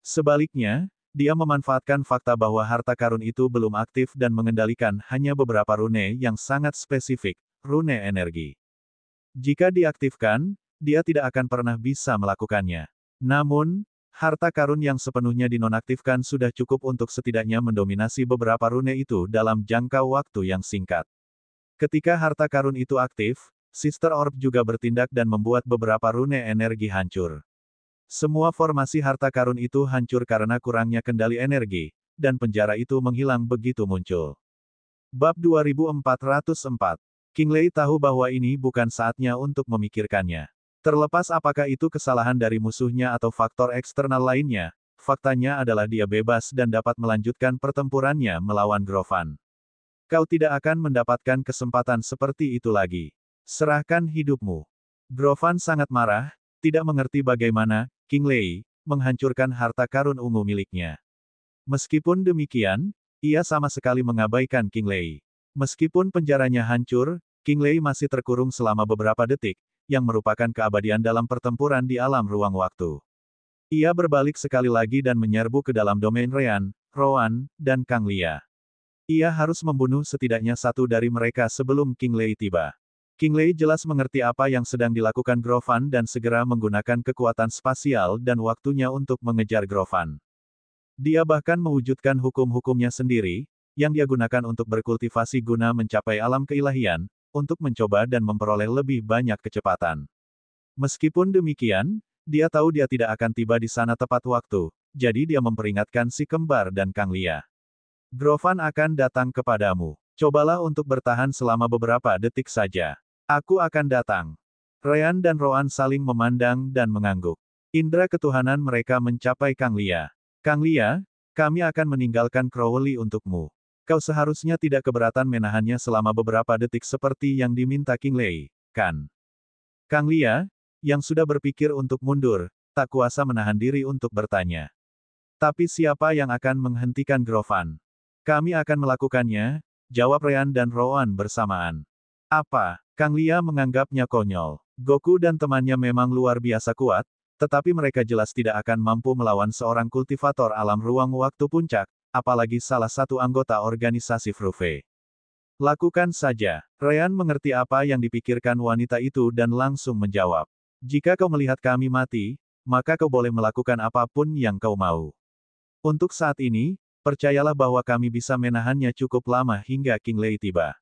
Sebaliknya, dia memanfaatkan fakta bahwa harta karun itu belum aktif dan mengendalikan hanya beberapa rune yang sangat spesifik, rune energi. Jika diaktifkan, dia tidak akan pernah bisa melakukannya. Namun, harta karun yang sepenuhnya dinonaktifkan sudah cukup untuk setidaknya mendominasi beberapa rune itu dalam jangka waktu yang singkat. Ketika harta karun itu aktif, Sister Orb juga bertindak dan membuat beberapa rune energi hancur. Semua formasi harta karun itu hancur karena kurangnya kendali energi, dan penjara itu menghilang begitu muncul. Bab 2404. King Lei tahu bahwa ini bukan saatnya untuk memikirkannya. Terlepas apakah itu kesalahan dari musuhnya atau faktor eksternal lainnya, faktanya adalah dia bebas dan dapat melanjutkan pertempurannya melawan Grofan. Kau tidak akan mendapatkan kesempatan seperti itu lagi. Serahkan hidupmu. Grofan sangat marah, tidak mengerti bagaimana King Lei menghancurkan harta karun ungu miliknya. Meskipun demikian, ia sama sekali mengabaikan King Lei. Meskipun penjaranya hancur, King Lei masih terkurung selama beberapa detik, yang merupakan keabadian dalam pertempuran di alam ruang waktu. Ia berbalik sekali lagi dan menyerbu ke dalam domain Ryan, Rowan, dan Kang Lia. Ia harus membunuh setidaknya satu dari mereka sebelum King Lei tiba. King Lei jelas mengerti apa yang sedang dilakukan Grofan dan segera menggunakan kekuatan spasial dan waktunya untuk mengejar Grofan. Dia bahkan mewujudkan hukum-hukumnya sendiri, yang dia gunakan untuk berkultivasi guna mencapai alam keilahian, untuk mencoba dan memperoleh lebih banyak kecepatan. Meskipun demikian, dia tahu dia tidak akan tiba di sana tepat waktu, jadi dia memperingatkan si kembar dan Kang Lia. Grofan akan datang kepadamu. Cobalah untuk bertahan selama beberapa detik saja. Aku akan datang. Ryan dan Roan saling memandang dan mengangguk. Indra ketuhanan mereka mencapai Kang Lia. Kang Lia, kami akan meninggalkan Crowley untukmu. Kau seharusnya tidak keberatan menahannya selama beberapa detik seperti yang diminta King Lei, kan? Kang Lia, yang sudah berpikir untuk mundur, tak kuasa menahan diri untuk bertanya. Tapi siapa yang akan menghentikan Grofan? Kami akan melakukannya, jawab Ryan dan Roan bersamaan. Apa? Kang Lia menganggapnya konyol. Goku dan temannya memang luar biasa kuat, tetapi mereka jelas tidak akan mampu melawan seorang kultivator alam ruang waktu puncak, apalagi salah satu anggota organisasi Fruve. Lakukan saja. Ryan mengerti apa yang dipikirkan wanita itu dan langsung menjawab. Jika kau melihat kami mati, maka kau boleh melakukan apapun yang kau mau. Untuk saat ini, percayalah bahwa kami bisa menahannya cukup lama hingga King Lei tiba.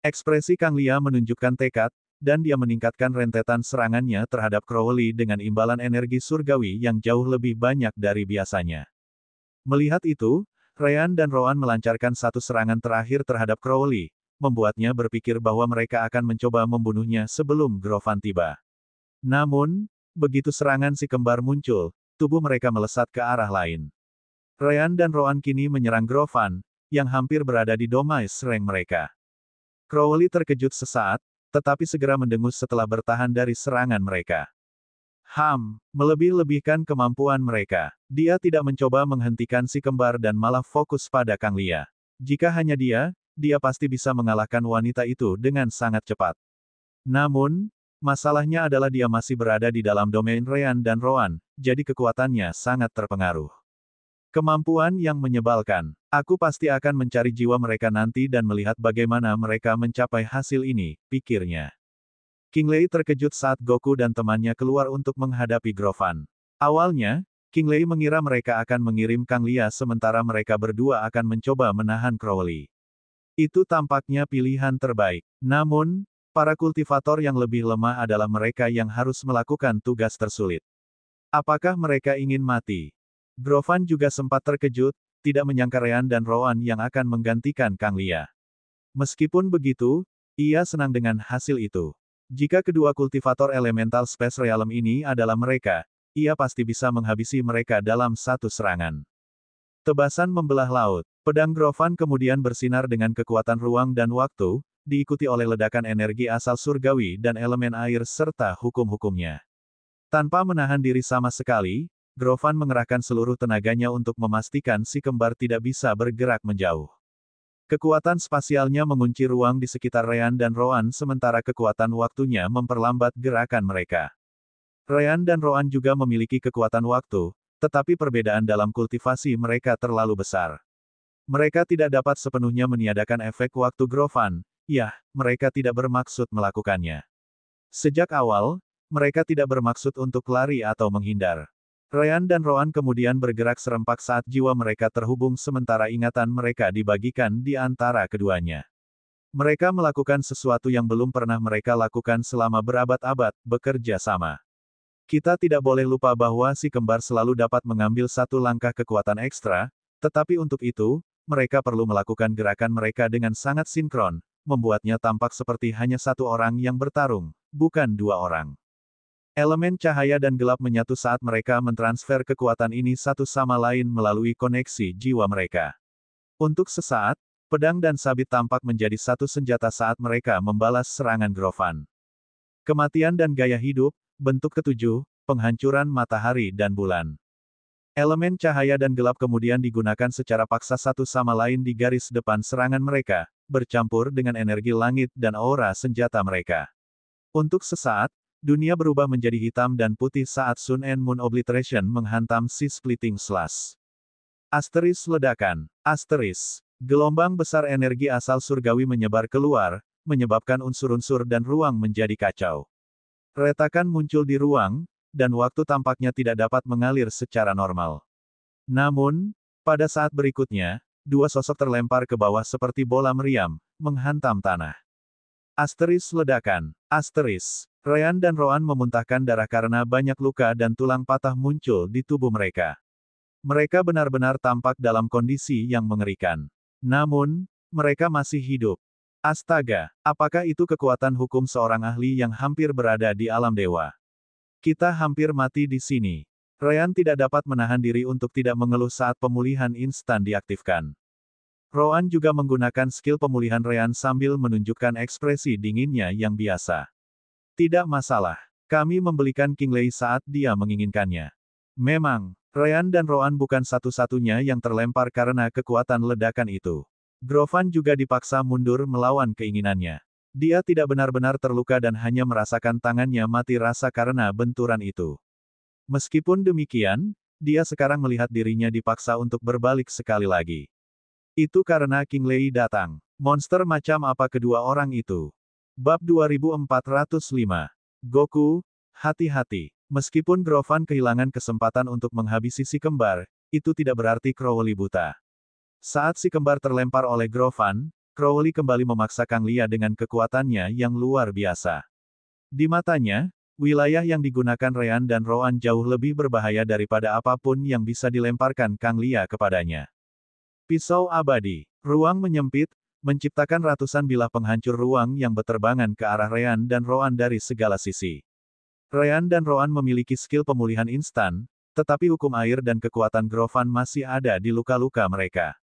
Ekspresi Kang Lia menunjukkan tekad, dan dia meningkatkan rentetan serangannya terhadap Crowley dengan imbalan energi surgawi yang jauh lebih banyak dari biasanya. Melihat itu, Ryan dan Roan melancarkan satu serangan terakhir terhadap Crowley, membuatnya berpikir bahwa mereka akan mencoba membunuhnya sebelum Grofan tiba. Namun, begitu serangan si kembar muncul, tubuh mereka melesat ke arah lain. Ryan dan Roan kini menyerang Grofan, yang hampir berada di domain rank mereka. Crowley terkejut sesaat, tetapi segera mendengus setelah bertahan dari serangan mereka. Melebih-lebihkan kemampuan mereka. Dia tidak mencoba menghentikan si kembar dan malah fokus pada Kang Lia. Jika hanya dia pasti bisa mengalahkan wanita itu dengan sangat cepat. Namun, masalahnya adalah dia masih berada di dalam domain Ryan dan Roan, jadi kekuatannya sangat terpengaruh. Kemampuan yang menyebalkan. Aku pasti akan mencari jiwa mereka nanti dan melihat bagaimana mereka mencapai hasil ini, pikirnya. King Lei terkejut saat Goku dan temannya keluar untuk menghadapi Grofan. Awalnya, King Lei mengira mereka akan mengirim Kang Lia sementara mereka berdua akan mencoba menahan Crowley. Itu tampaknya pilihan terbaik. Namun, para kultivator yang lebih lemah adalah mereka yang harus melakukan tugas tersulit. Apakah mereka ingin mati? Grofan juga sempat terkejut, tidak menyangka Ryan dan Roan yang akan menggantikan Kang Lia. Meskipun begitu, ia senang dengan hasil itu. Jika kedua kultivator elemental Space Realm ini adalah mereka, ia pasti bisa menghabisi mereka dalam satu serangan. Tebasan membelah laut. Pedang Grofan kemudian bersinar dengan kekuatan ruang dan waktu, diikuti oleh ledakan energi asal surgawi dan elemen air serta hukum-hukumnya. Tanpa menahan diri sama sekali, Grofan mengerahkan seluruh tenaganya untuk memastikan si kembar tidak bisa bergerak menjauh. Kekuatan spasialnya mengunci ruang di sekitar Ryan dan Roan sementara kekuatan waktunya memperlambat gerakan mereka. Ryan dan Roan juga memiliki kekuatan waktu, tetapi perbedaan dalam kultivasi mereka terlalu besar. Mereka tidak dapat sepenuhnya meniadakan efek waktu Grofan, mereka tidak bermaksud melakukannya. Sejak awal, mereka tidak bermaksud untuk lari atau menghindar. Ryan dan Roan kemudian bergerak serempak saat jiwa mereka terhubung sementara ingatan mereka dibagikan di antara keduanya. Mereka melakukan sesuatu yang belum pernah mereka lakukan selama berabad-abad, bekerja sama. Kita tidak boleh lupa bahwa si kembar selalu dapat mengambil satu langkah kekuatan ekstra, tetapi untuk itu, mereka perlu melakukan gerakan mereka dengan sangat sinkron, membuatnya tampak seperti hanya satu orang yang bertarung, bukan dua orang. Elemen cahaya dan gelap menyatu saat mereka mentransfer kekuatan ini satu sama lain melalui koneksi jiwa mereka. Untuk sesaat, pedang dan sabit tampak menjadi satu senjata saat mereka membalas serangan Grovan. Kematian dan gaya hidup, bentuk ketujuh, penghancuran matahari dan bulan. Elemen cahaya dan gelap kemudian digunakan secara paksa satu sama lain di garis depan serangan mereka, bercampur dengan energi langit dan aura senjata mereka. Untuk sesaat, dunia berubah menjadi hitam dan putih saat Sun and Moon Obliteration menghantam si Splitting Slash. Asteris ledakan. Asteris. Gelombang besar energi asal surgawi menyebar keluar, menyebabkan unsur-unsur dan ruang menjadi kacau. Retakan muncul di ruang, dan waktu tampaknya tidak dapat mengalir secara normal. Namun, pada saat berikutnya, dua sosok terlempar ke bawah seperti bola meriam, menghantam tanah. Asteris ledakan. Asteris. Ryan dan Roan memuntahkan darah karena banyak luka dan tulang patah muncul di tubuh mereka. Mereka benar-benar tampak dalam kondisi yang mengerikan. Namun, mereka masih hidup. Astaga, apakah itu kekuatan hukum seorang ahli yang hampir berada di alam dewa? Kita hampir mati di sini. Ryan tidak dapat menahan diri untuk tidak mengeluh saat pemulihan instan diaktifkan. Roan juga menggunakan skill pemulihan Ryan sambil menunjukkan ekspresi dinginnya yang biasa. Tidak masalah. Kami membelikan King Lei saat dia menginginkannya. Memang, Ryan dan Roan bukan satu-satunya yang terlempar karena kekuatan ledakan itu. Grovan juga dipaksa mundur melawan keinginannya. Dia tidak benar-benar terluka dan hanya merasakan tangannya mati rasa karena benturan itu. Meskipun demikian, dia sekarang melihat dirinya dipaksa untuk berbalik sekali lagi. Itu karena King Lei datang. Monster macam apa kedua orang itu? Bab 2405. Goku, hati-hati. Meskipun Grovan kehilangan kesempatan untuk menghabisi si kembar, itu tidak berarti Crowley buta. Saat si kembar terlempar oleh Grovan, Crowley kembali memaksa Kang Lia dengan kekuatannya yang luar biasa. Di matanya, wilayah yang digunakan Ryan dan Roan jauh lebih berbahaya daripada apapun yang bisa dilemparkan Kang Lia kepadanya. Pisau abadi. Ruang menyempit, menciptakan ratusan bilah penghancur ruang yang berterbangan ke arah Ryan dan Roan dari segala sisi. Ryan dan Roan memiliki skill pemulihan instan, tetapi hukum air dan kekuatan Grovan masih ada di luka-luka mereka.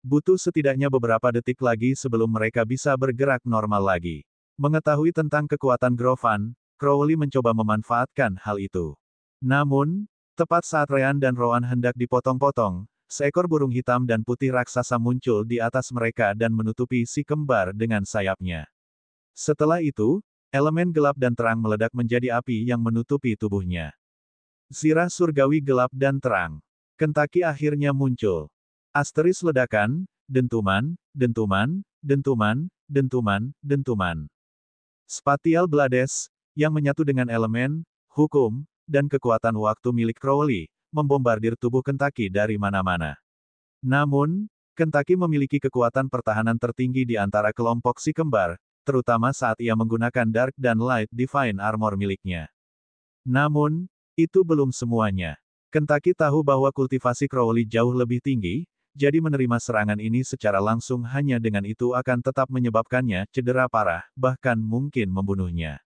Butuh setidaknya beberapa detik lagi sebelum mereka bisa bergerak normal lagi. Mengetahui tentang kekuatan Grovan, Crowley mencoba memanfaatkan hal itu. Namun, tepat saat Ryan dan Roan hendak dipotong-potong, seekor burung hitam dan putih raksasa muncul di atas mereka dan menutupi si kembar dengan sayapnya. Setelah itu, elemen gelap dan terang meledak menjadi api yang menutupi tubuhnya. Zirah surgawi gelap dan terang. Kentaki akhirnya muncul. Asteris ledakan, dentuman, dentuman, dentuman, dentuman, dentuman. Spatial Blades, yang menyatu dengan elemen, hukum, dan kekuatan waktu milik Crowley, membombardir tubuh Kentaki dari mana-mana. Namun, Kentaki memiliki kekuatan pertahanan tertinggi di antara kelompok si kembar, terutama saat ia menggunakan Dark dan Light Divine Armor miliknya. Namun, itu belum semuanya. Kentaki tahu bahwa kultivasi Crowley jauh lebih tinggi, jadi menerima serangan ini secara langsung hanya dengan itu akan tetap menyebabkannya cedera parah, bahkan mungkin membunuhnya.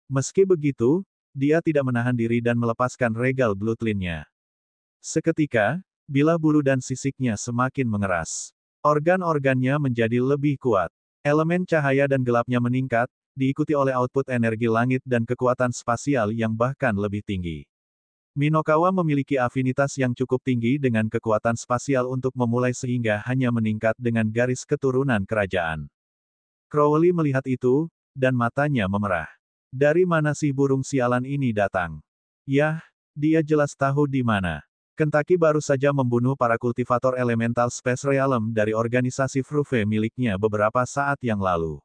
Meski begitu, dia tidak menahan diri dan melepaskan Regal Bloodline-nya. Seketika, bilah bulu dan sisiknya semakin mengeras. Organ-organnya menjadi lebih kuat. Elemen cahaya dan gelapnya meningkat, diikuti oleh output energi langit dan kekuatan spasial yang bahkan lebih tinggi. Minokawa memiliki afinitas yang cukup tinggi dengan kekuatan spasial untuk memulai sehingga hanya meningkat dengan garis keturunan kerajaan. Crowley melihat itu, dan matanya memerah. Dari mana sih burung sialan ini datang? Yah, dia jelas tahu di mana. Kentaki baru saja membunuh para kultivator elemental Space Realm dari organisasi Fruve miliknya beberapa saat yang lalu.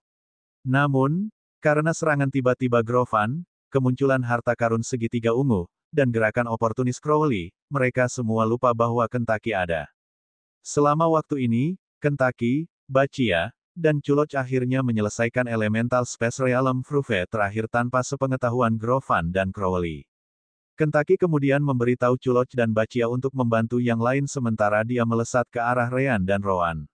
Namun, karena serangan tiba-tiba Grovan, kemunculan harta karun segitiga ungu, dan gerakan oportunis Crowley, mereka semua lupa bahwa Kentaki ada. Selama waktu ini, Kentaki, Bachia, dan Culoch akhirnya menyelesaikan Elemental Space Realm Fruve terakhir tanpa sepengetahuan Grovan dan Crowley. Kentucky kemudian memberitahu Culoch dan Bachia untuk membantu yang lain sementara dia melesat ke arah Ryan dan Rowan.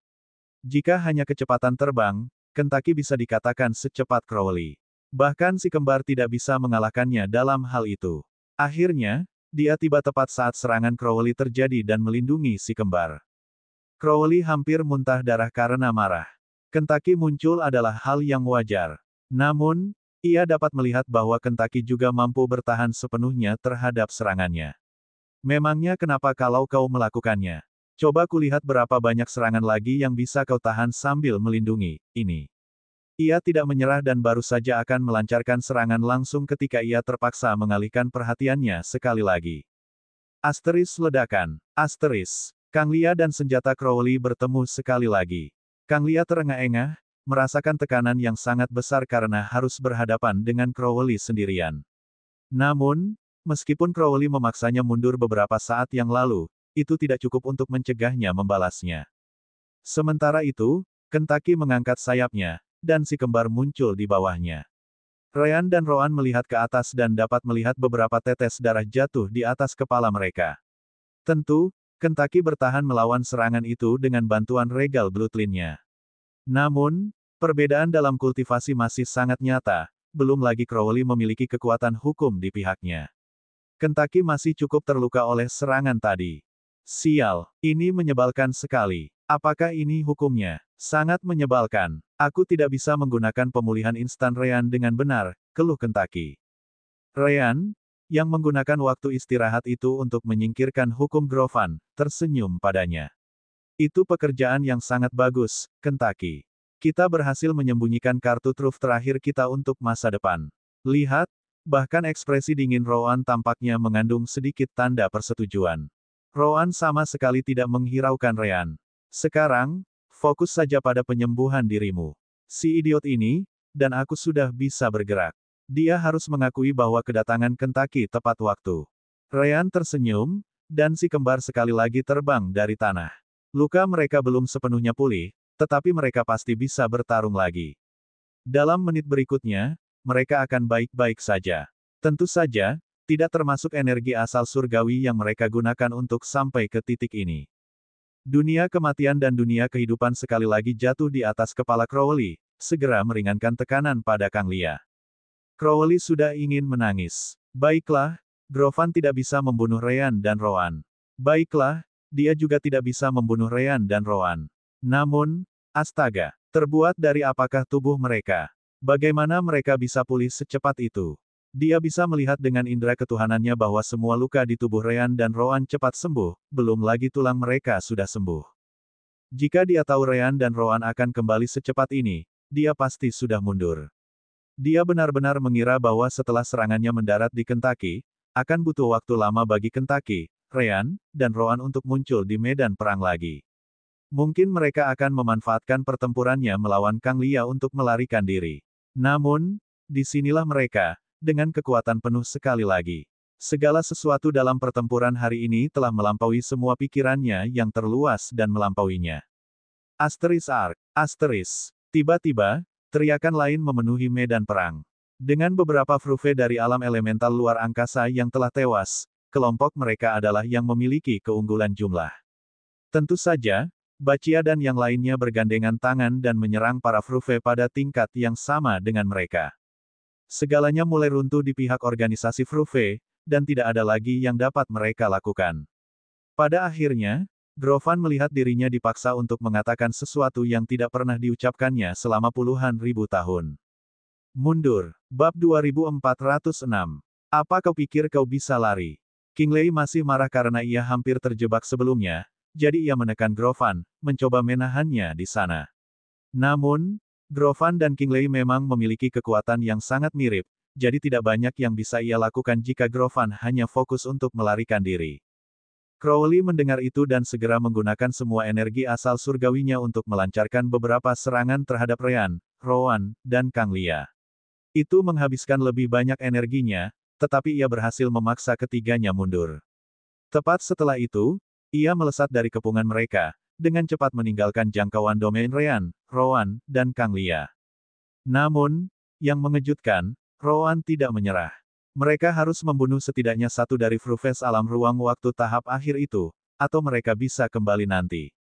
Jika hanya kecepatan terbang, Kentucky bisa dikatakan secepat Crowley. Bahkan si kembar tidak bisa mengalahkannya dalam hal itu. Akhirnya, dia tiba tepat saat serangan Crowley terjadi dan melindungi si kembar. Crowley hampir muntah darah karena marah. Kentucky muncul adalah hal yang wajar. Namun, ia dapat melihat bahwa Kentucky juga mampu bertahan sepenuhnya terhadap serangannya. Memangnya kenapa kalau kau melakukannya? Coba kulihat berapa banyak serangan lagi yang bisa kau tahan sambil melindungi ini. Ia tidak menyerah dan baru saja akan melancarkan serangan langsung ketika ia terpaksa mengalihkan perhatiannya sekali lagi. Asteris ledakan. Asteris. Kang Lia dan senjata Crowley bertemu sekali lagi. Kang Lia terengah-engah, merasakan tekanan yang sangat besar karena harus berhadapan dengan Crowley sendirian. Namun, meskipun Crowley memaksanya mundur beberapa saat yang lalu, itu tidak cukup untuk mencegahnya membalasnya. Sementara itu, Kentucky mengangkat sayapnya, dan si kembar muncul di bawahnya. Ryan dan Rowan melihat ke atas dan dapat melihat beberapa tetes darah jatuh di atas kepala mereka. Tentu, Kentucky bertahan melawan serangan itu dengan bantuan Regal Bloodline-nya. Namun, perbedaan dalam kultivasi masih sangat nyata, belum lagi Crowley memiliki kekuatan hukum di pihaknya. Kentucky masih cukup terluka oleh serangan tadi. Sial, ini menyebalkan sekali. Apakah ini hukumnya? Sangat menyebalkan. Aku tidak bisa menggunakan pemulihan instan Ryan dengan benar, keluh Kentucky. Ryan, yang menggunakan waktu istirahat itu untuk menyingkirkan hukum Grovan, tersenyum padanya. Itu pekerjaan yang sangat bagus, Kentucky. Kita berhasil menyembunyikan kartu truf terakhir kita untuk masa depan. Lihat, bahkan ekspresi dingin Rowan tampaknya mengandung sedikit tanda persetujuan. Rowan sama sekali tidak menghiraukan Ryan. Sekarang, fokus saja pada penyembuhan dirimu. Si idiot ini, dan aku sudah bisa bergerak. Dia harus mengakui bahwa kedatangan Kentucky tepat waktu. Ryan tersenyum, dan si kembar sekali lagi terbang dari tanah. Luka mereka belum sepenuhnya pulih, tetapi mereka pasti bisa bertarung lagi. Dalam menit berikutnya, mereka akan baik-baik saja. Tentu saja, tidak termasuk energi asal surgawi yang mereka gunakan untuk sampai ke titik ini. Dunia kematian dan dunia kehidupan sekali lagi jatuh di atas kepala Crowley, segera meringankan tekanan pada Kang Lia. Crowley sudah ingin menangis. Baiklah, Grovan tidak bisa membunuh Ryan dan Rowan. Baiklah, dia juga tidak bisa membunuh Ryan dan Rowan. Namun, astaga, terbuat dari apakah tubuh mereka? Bagaimana mereka bisa pulih secepat itu? Dia bisa melihat dengan indera ketuhanannya bahwa semua luka di tubuh Ryan dan Rowan cepat sembuh, belum lagi tulang mereka sudah sembuh. Jika dia tahu Ryan dan Rowan akan kembali secepat ini, dia pasti sudah mundur. Dia benar-benar mengira bahwa setelah serangannya mendarat di Kentucky, akan butuh waktu lama bagi Kentucky, Ryan, dan Rowan untuk muncul di medan perang lagi. Mungkin mereka akan memanfaatkan pertempurannya melawan Kang Lia untuk melarikan diri. Namun, disinilah mereka, dengan kekuatan penuh sekali lagi. Segala sesuatu dalam pertempuran hari ini telah melampaui semua pikirannya yang terluas dan melampauinya. Asteris Ark, Asteris. Tiba-tiba, teriakan lain memenuhi medan perang. Dengan beberapa Fruve dari alam elemental luar angkasa yang telah tewas, kelompok mereka adalah yang memiliki keunggulan jumlah. Tentu saja, Bachia dan yang lainnya bergandengan tangan dan menyerang para Fruve pada tingkat yang sama dengan mereka. Segalanya mulai runtuh di pihak organisasi Fruve, dan tidak ada lagi yang dapat mereka lakukan. Pada akhirnya, Grovan melihat dirinya dipaksa untuk mengatakan sesuatu yang tidak pernah diucapkannya selama puluhan ribu tahun. Mundur. Bab 2406. Apa kau pikir kau bisa lari? King Lei masih marah karena ia hampir terjebak sebelumnya, jadi ia menekan Grovan, mencoba menahannya di sana. Namun, Grovan dan King Lei memang memiliki kekuatan yang sangat mirip, jadi tidak banyak yang bisa ia lakukan jika Grovan hanya fokus untuk melarikan diri. Crowley mendengar itu dan segera menggunakan semua energi asal surgawinya untuk melancarkan beberapa serangan terhadap Ryan, Rowan, dan Kang Lia. Itu menghabiskan lebih banyak energinya, tetapi ia berhasil memaksa ketiganya mundur. Tepat setelah itu, ia melesat dari kepungan mereka, dengan cepat meninggalkan jangkauan domain Ryan, Rowan, dan Kang Lia. Namun, yang mengejutkan, Rowan tidak menyerah. Mereka harus membunuh setidaknya satu dari Fruves alam ruang waktu tahap akhir itu, atau mereka bisa kembali nanti.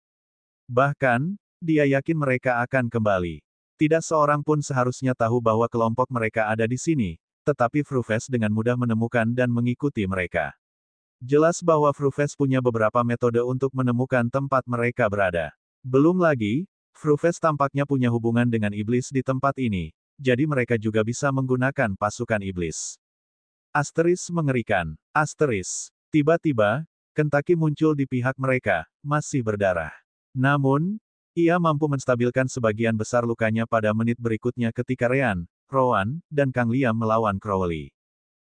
Bahkan, dia yakin mereka akan kembali. Tidak seorang pun seharusnya tahu bahwa kelompok mereka ada di sini, tetapi Fruves dengan mudah menemukan dan mengikuti mereka. Jelas bahwa Fruves punya beberapa metode untuk menemukan tempat mereka berada. Belum lagi, Fruves tampaknya punya hubungan dengan iblis di tempat ini, jadi mereka juga bisa menggunakan pasukan iblis. Asteris mengerikan. Asteris. Tiba-tiba, Kentucky muncul di pihak mereka, masih berdarah. Namun, ia mampu menstabilkan sebagian besar lukanya pada menit berikutnya ketika Ryan, Rowan, dan Kang Liam melawan Crowley.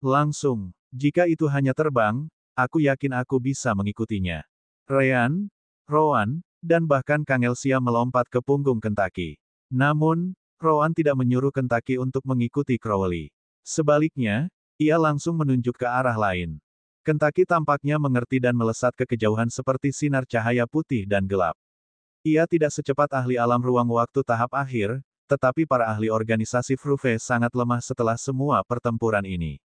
Langsung, jika itu hanya terbang, aku yakin aku bisa mengikutinya. Ryan, Rowan, dan bahkan Kang Elsia melompat ke punggung Kentucky. Namun, Rowan tidak menyuruh Kentucky untuk mengikuti Crowley. Sebaliknya, ia langsung menunjuk ke arah lain. Kentucky tampaknya mengerti dan melesat ke kejauhan seperti sinar cahaya putih dan gelap. Ia tidak secepat ahli alam ruang waktu tahap akhir, tetapi para ahli organisasi Fruve sangat lemah setelah semua pertempuran ini.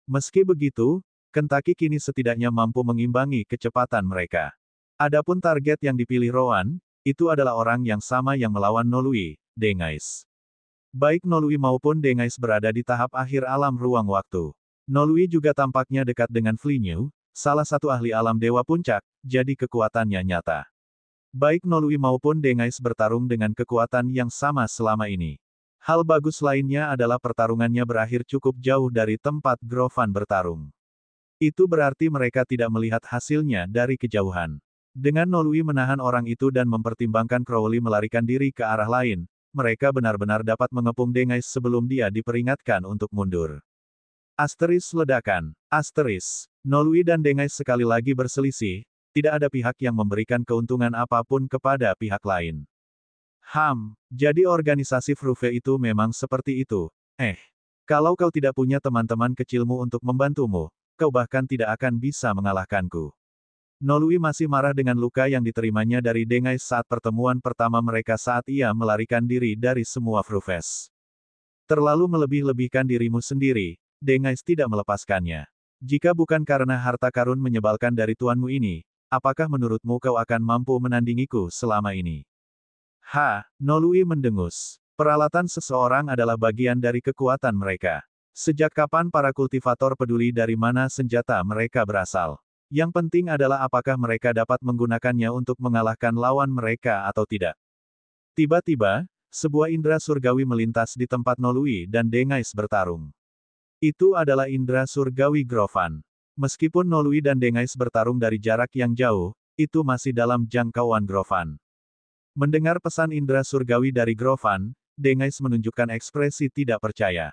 Meski begitu, Kentucky kini setidaknya mampu mengimbangi kecepatan mereka. Adapun target yang dipilih Rowan, itu adalah orang yang sama yang melawan Nolui, Dengais. Baik Nolui maupun Dengais berada di tahap akhir alam ruang waktu. Nolui juga tampaknya dekat dengan Flinyu, salah satu ahli alam dewa puncak, jadi kekuatannya nyata. Baik Nolui maupun Dengais bertarung dengan kekuatan yang sama selama ini. Hal bagus lainnya adalah pertarungannya berakhir cukup jauh dari tempat Grovan bertarung. Itu berarti mereka tidak melihat hasilnya dari kejauhan. Dengan Nolui menahan orang itu dan mempertimbangkan Crowley melarikan diri ke arah lain, mereka benar-benar dapat mengepung Dengais sebelum dia diperingatkan untuk mundur. Asteris ledakan. Asteris. Nolui dan Dengais sekali lagi berselisih, tidak ada pihak yang memberikan keuntungan apapun kepada pihak lain. Jadi organisasi Fruve itu memang seperti itu. Kalau kau tidak punya teman-teman kecilmu untuk membantumu, kau bahkan tidak akan bisa mengalahkanku. Nolui masih marah dengan luka yang diterimanya dari Dengais saat pertemuan pertama mereka saat ia melarikan diri dari semua Fruves. Terlalu melebih-lebihkan dirimu sendiri, Dengais tidak melepaskannya. Jika bukan karena harta karun menyebalkan dari tuanmu ini, apakah menurutmu kau akan mampu menandingiku selama ini? Nolui mendengus. Peralatan seseorang adalah bagian dari kekuatan mereka. Sejak kapan para kultivator peduli dari mana senjata mereka berasal? Yang penting adalah apakah mereka dapat menggunakannya untuk mengalahkan lawan mereka atau tidak. Tiba-tiba, sebuah indera surgawi melintas di tempat Nolui dan Dengais bertarung. Itu adalah indera surgawi Grovan. Meskipun Nolui dan Dengais bertarung dari jarak yang jauh, itu masih dalam jangkauan Grovan. Mendengar pesan indera surgawi dari Grovan, Dengais menunjukkan ekspresi tidak percaya.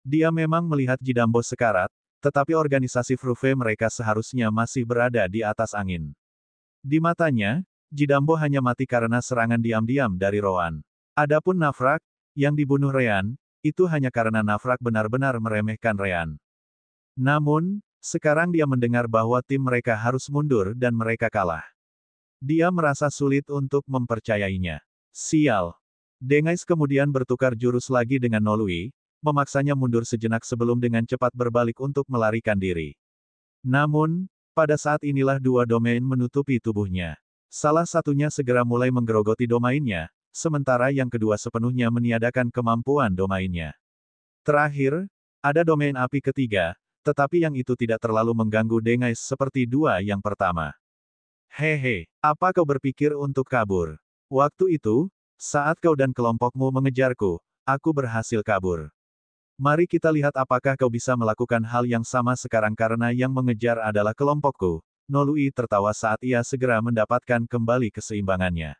Dia memang melihat Jidambo sekarat, tetapi organisasi Fruve mereka seharusnya masih berada di atas angin. Di matanya, Jidambo hanya mati karena serangan diam-diam dari Rowan. Adapun Nafrak, yang dibunuh Ryan, itu hanya karena Nafrak benar-benar meremehkan Ryan. Namun, sekarang dia mendengar bahwa tim mereka harus mundur dan mereka kalah. Dia merasa sulit untuk mempercayainya. Sial. Dengais kemudian bertukar jurus lagi dengan Nolui, memaksanya mundur sejenak sebelum dengan cepat berbalik untuk melarikan diri. Namun, pada saat inilah dua domain menutupi tubuhnya. Salah satunya segera mulai menggerogoti domainnya, sementara yang kedua sepenuhnya meniadakan kemampuan domainnya. Terakhir, ada domain api ketiga, tetapi yang itu tidak terlalu mengganggu Dengais seperti dua yang pertama. Apa kau berpikir untuk kabur? Waktu itu, saat kau dan kelompokmu mengejarku, aku berhasil kabur. Mari kita lihat apakah kau bisa melakukan hal yang sama sekarang karena yang mengejar adalah kelompokku. Nolui tertawa saat ia segera mendapatkan kembali keseimbangannya.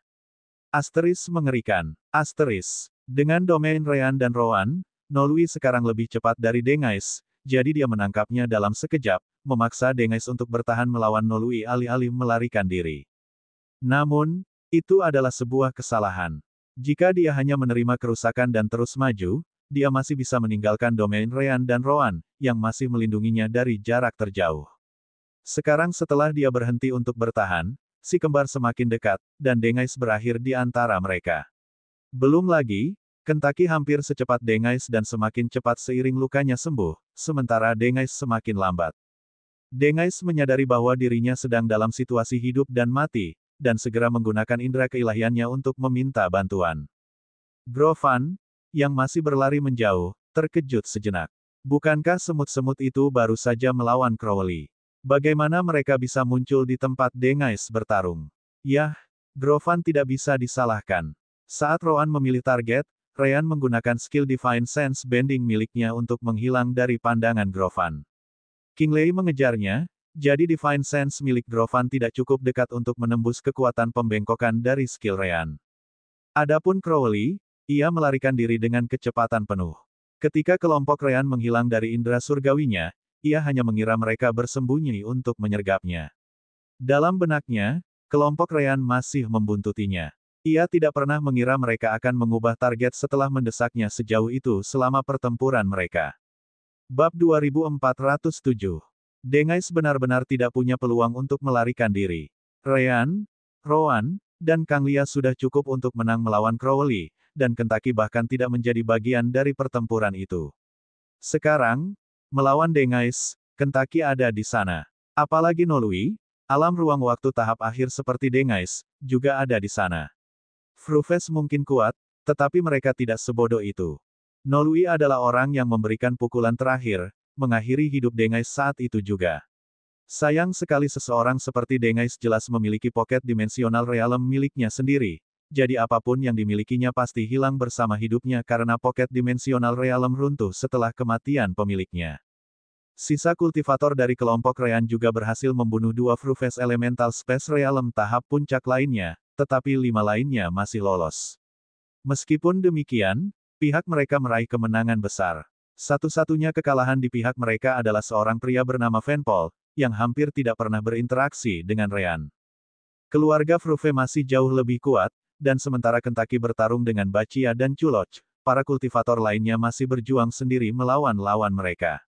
Asteris mengerikan. Asteris. Dengan domain Ryan dan Rowan, Nolui sekarang lebih cepat dari Dengais, jadi dia menangkapnya dalam sekejap, memaksa Dengais untuk bertahan melawan Nolui alih-alih melarikan diri. Namun, itu adalah sebuah kesalahan. Jika dia hanya menerima kerusakan dan terus maju, dia masih bisa meninggalkan domain Ryan dan Rowan, yang masih melindunginya dari jarak terjauh. Sekarang setelah dia berhenti untuk bertahan, si kembar semakin dekat, dan Dengais berakhir di antara mereka. Belum lagi, Kentucky hampir secepat Dengais dan semakin cepat seiring lukanya sembuh, sementara Dengais semakin lambat. Dengais menyadari bahwa dirinya sedang dalam situasi hidup dan mati, dan segera menggunakan indera keilahiannya untuk meminta bantuan. Grovan, yang masih berlari menjauh, terkejut sejenak. Bukankah semut-semut itu baru saja melawan Crowley? Bagaimana mereka bisa muncul di tempat Dengais bertarung? Yah, Grovan tidak bisa disalahkan. Saat Roan memilih target, Ryan menggunakan skill Divine Sense Bending miliknya untuk menghilang dari pandangan Grovan. Kingley mengejarnya, jadi Divine Sense milik Grovan tidak cukup dekat untuk menembus kekuatan pembengkokan dari skill Ryan. Adapun Crowley, ia melarikan diri dengan kecepatan penuh. Ketika kelompok Ryan menghilang dari indera surgawinya, ia hanya mengira mereka bersembunyi untuk menyergapnya. Dalam benaknya, kelompok Ryan masih membuntutinya. Ia tidak pernah mengira mereka akan mengubah target setelah mendesaknya sejauh itu selama pertempuran mereka. Bab 2407. Dengais benar-benar tidak punya peluang untuk melarikan diri. Ryan, Rowan, dan Kanglia sudah cukup untuk menang melawan Crowley, dan Kentucky bahkan tidak menjadi bagian dari pertempuran itu. Sekarang, melawan Dengais, Kentucky ada di sana. Apalagi Nolui, alam ruang waktu tahap akhir seperti Dengais, juga ada di sana. Frufes mungkin kuat, tetapi mereka tidak sebodoh itu. Nolui adalah orang yang memberikan pukulan terakhir, mengakhiri hidup Dengais saat itu juga. Sayang sekali seseorang seperti Dengais jelas memiliki pocket dimensional realm miliknya sendiri, jadi apapun yang dimilikinya pasti hilang bersama hidupnya karena pocket dimensional realm runtuh setelah kematian pemiliknya. Sisa kultivator dari kelompok Ryan juga berhasil membunuh 2 Frufes Elemental Space Realm tahap puncak lainnya, tetapi 5 lainnya masih lolos. Meskipun demikian, pihak mereka meraih kemenangan besar. Satu-satunya kekalahan di pihak mereka adalah seorang pria bernama Venpol, yang hampir tidak pernah berinteraksi dengan Ryan. Keluarga Fruve masih jauh lebih kuat, dan sementara Kentucky bertarung dengan Bachia dan Culoch, para kultivator lainnya masih berjuang sendiri melawan lawan mereka.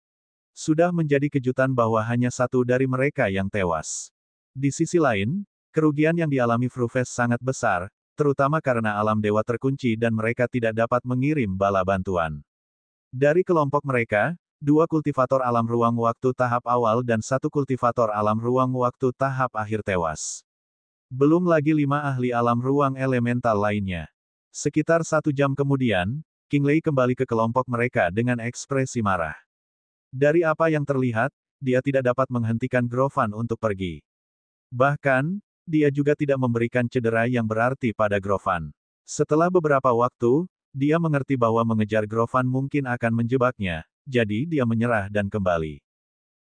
Sudah menjadi kejutan bahwa hanya satu dari mereka yang tewas. Di sisi lain, kerugian yang dialami Fruves sangat besar, terutama karena alam dewa terkunci dan mereka tidak dapat mengirim bala bantuan. Dari kelompok mereka, 2 kultivator alam ruang waktu tahap awal dan 1 kultivator alam ruang waktu tahap akhir tewas. Belum lagi 5 ahli alam ruang elemental lainnya. Sekitar 1 jam kemudian, Kingley kembali ke kelompok mereka dengan ekspresi marah. Dari apa yang terlihat, dia tidak dapat menghentikan Grovan untuk pergi. Bahkan, dia juga tidak memberikan cedera yang berarti pada Grovan. Setelah beberapa waktu, dia mengerti bahwa mengejar Grovan mungkin akan menjebaknya, jadi dia menyerah dan kembali.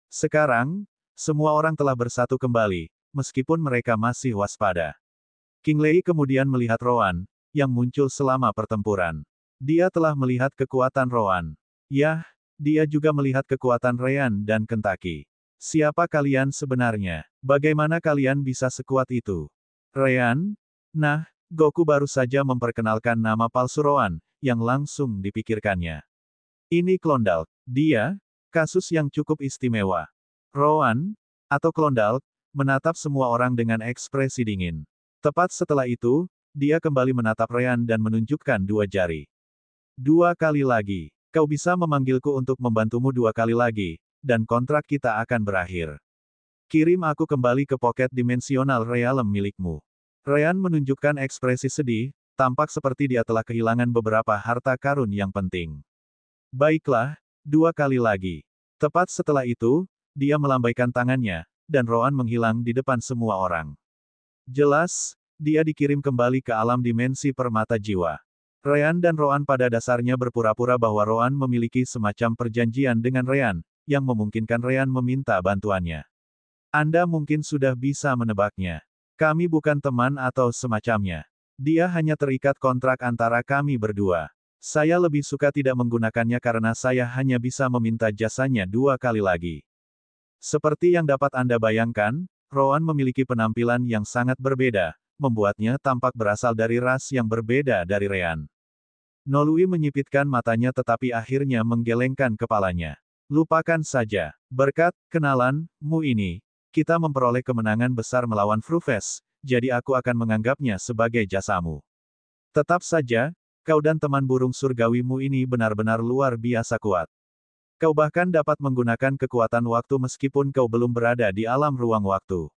Sekarang, semua orang telah bersatu kembali, meskipun mereka masih waspada. Kingley kemudian melihat Rowan, yang muncul selama pertempuran. Dia telah melihat kekuatan Rowan. Yah, dia juga melihat kekuatan Ryan dan Kentucky. Siapa kalian sebenarnya? Bagaimana kalian bisa sekuat itu? Ryan? Nah, Goku baru saja memperkenalkan nama palsu Rowan, yang langsung dipikirkannya. Ini Klondalk. Dia, kasus yang cukup istimewa. Rowan, atau Klondalk, menatap semua orang dengan ekspresi dingin. Tepat setelah itu, dia kembali menatap Ryan dan menunjukkan 2 jari. 2 kali lagi. Kau bisa memanggilku untuk membantumu 2 kali lagi, dan kontrak kita akan berakhir. Kirim aku kembali ke pocket dimensional realm milikmu. Ryan menunjukkan ekspresi sedih, tampak seperti dia telah kehilangan beberapa harta karun yang penting. Baiklah, 2 kali lagi. Tepat setelah itu, dia melambaikan tangannya, dan Rowan menghilang di depan semua orang. Jelas, dia dikirim kembali ke alam dimensi permata jiwa. Ryan dan Rowan pada dasarnya berpura-pura bahwa Rowan memiliki semacam perjanjian dengan Ryan, yang memungkinkan Ryan meminta bantuannya. Anda mungkin sudah bisa menebaknya. Kami bukan teman atau semacamnya. Dia hanya terikat kontrak antara kami berdua. Saya lebih suka tidak menggunakannya karena saya hanya bisa meminta jasanya 2 kali lagi. Seperti yang dapat Anda bayangkan, Rowan memiliki penampilan yang sangat berbeda, membuatnya tampak berasal dari ras yang berbeda dari Ryan. Nolui menyipitkan matanya tetapi akhirnya menggelengkan kepalanya. Lupakan saja. Berkat kenalan-mu ini, kita memperoleh kemenangan besar melawan Fruves, jadi aku akan menganggapnya sebagai jasamu. Tetap saja, kau dan teman burung surgawimu ini benar-benar luar biasa kuat. Kau bahkan dapat menggunakan kekuatan waktu meskipun kau belum berada di alam ruang waktu.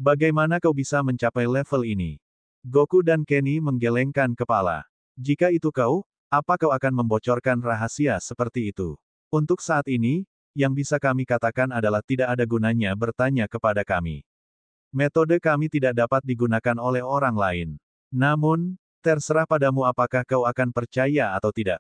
Bagaimana kau bisa mencapai level ini? Goku dan Kenny menggelengkan kepala. Jika itu kau, apa kau akan membocorkan rahasia seperti itu? Untuk saat ini, yang bisa kami katakan adalah tidak ada gunanya bertanya kepada kami. Metode kami tidak dapat digunakan oleh orang lain. Namun, terserah padamu apakah kau akan percaya atau tidak.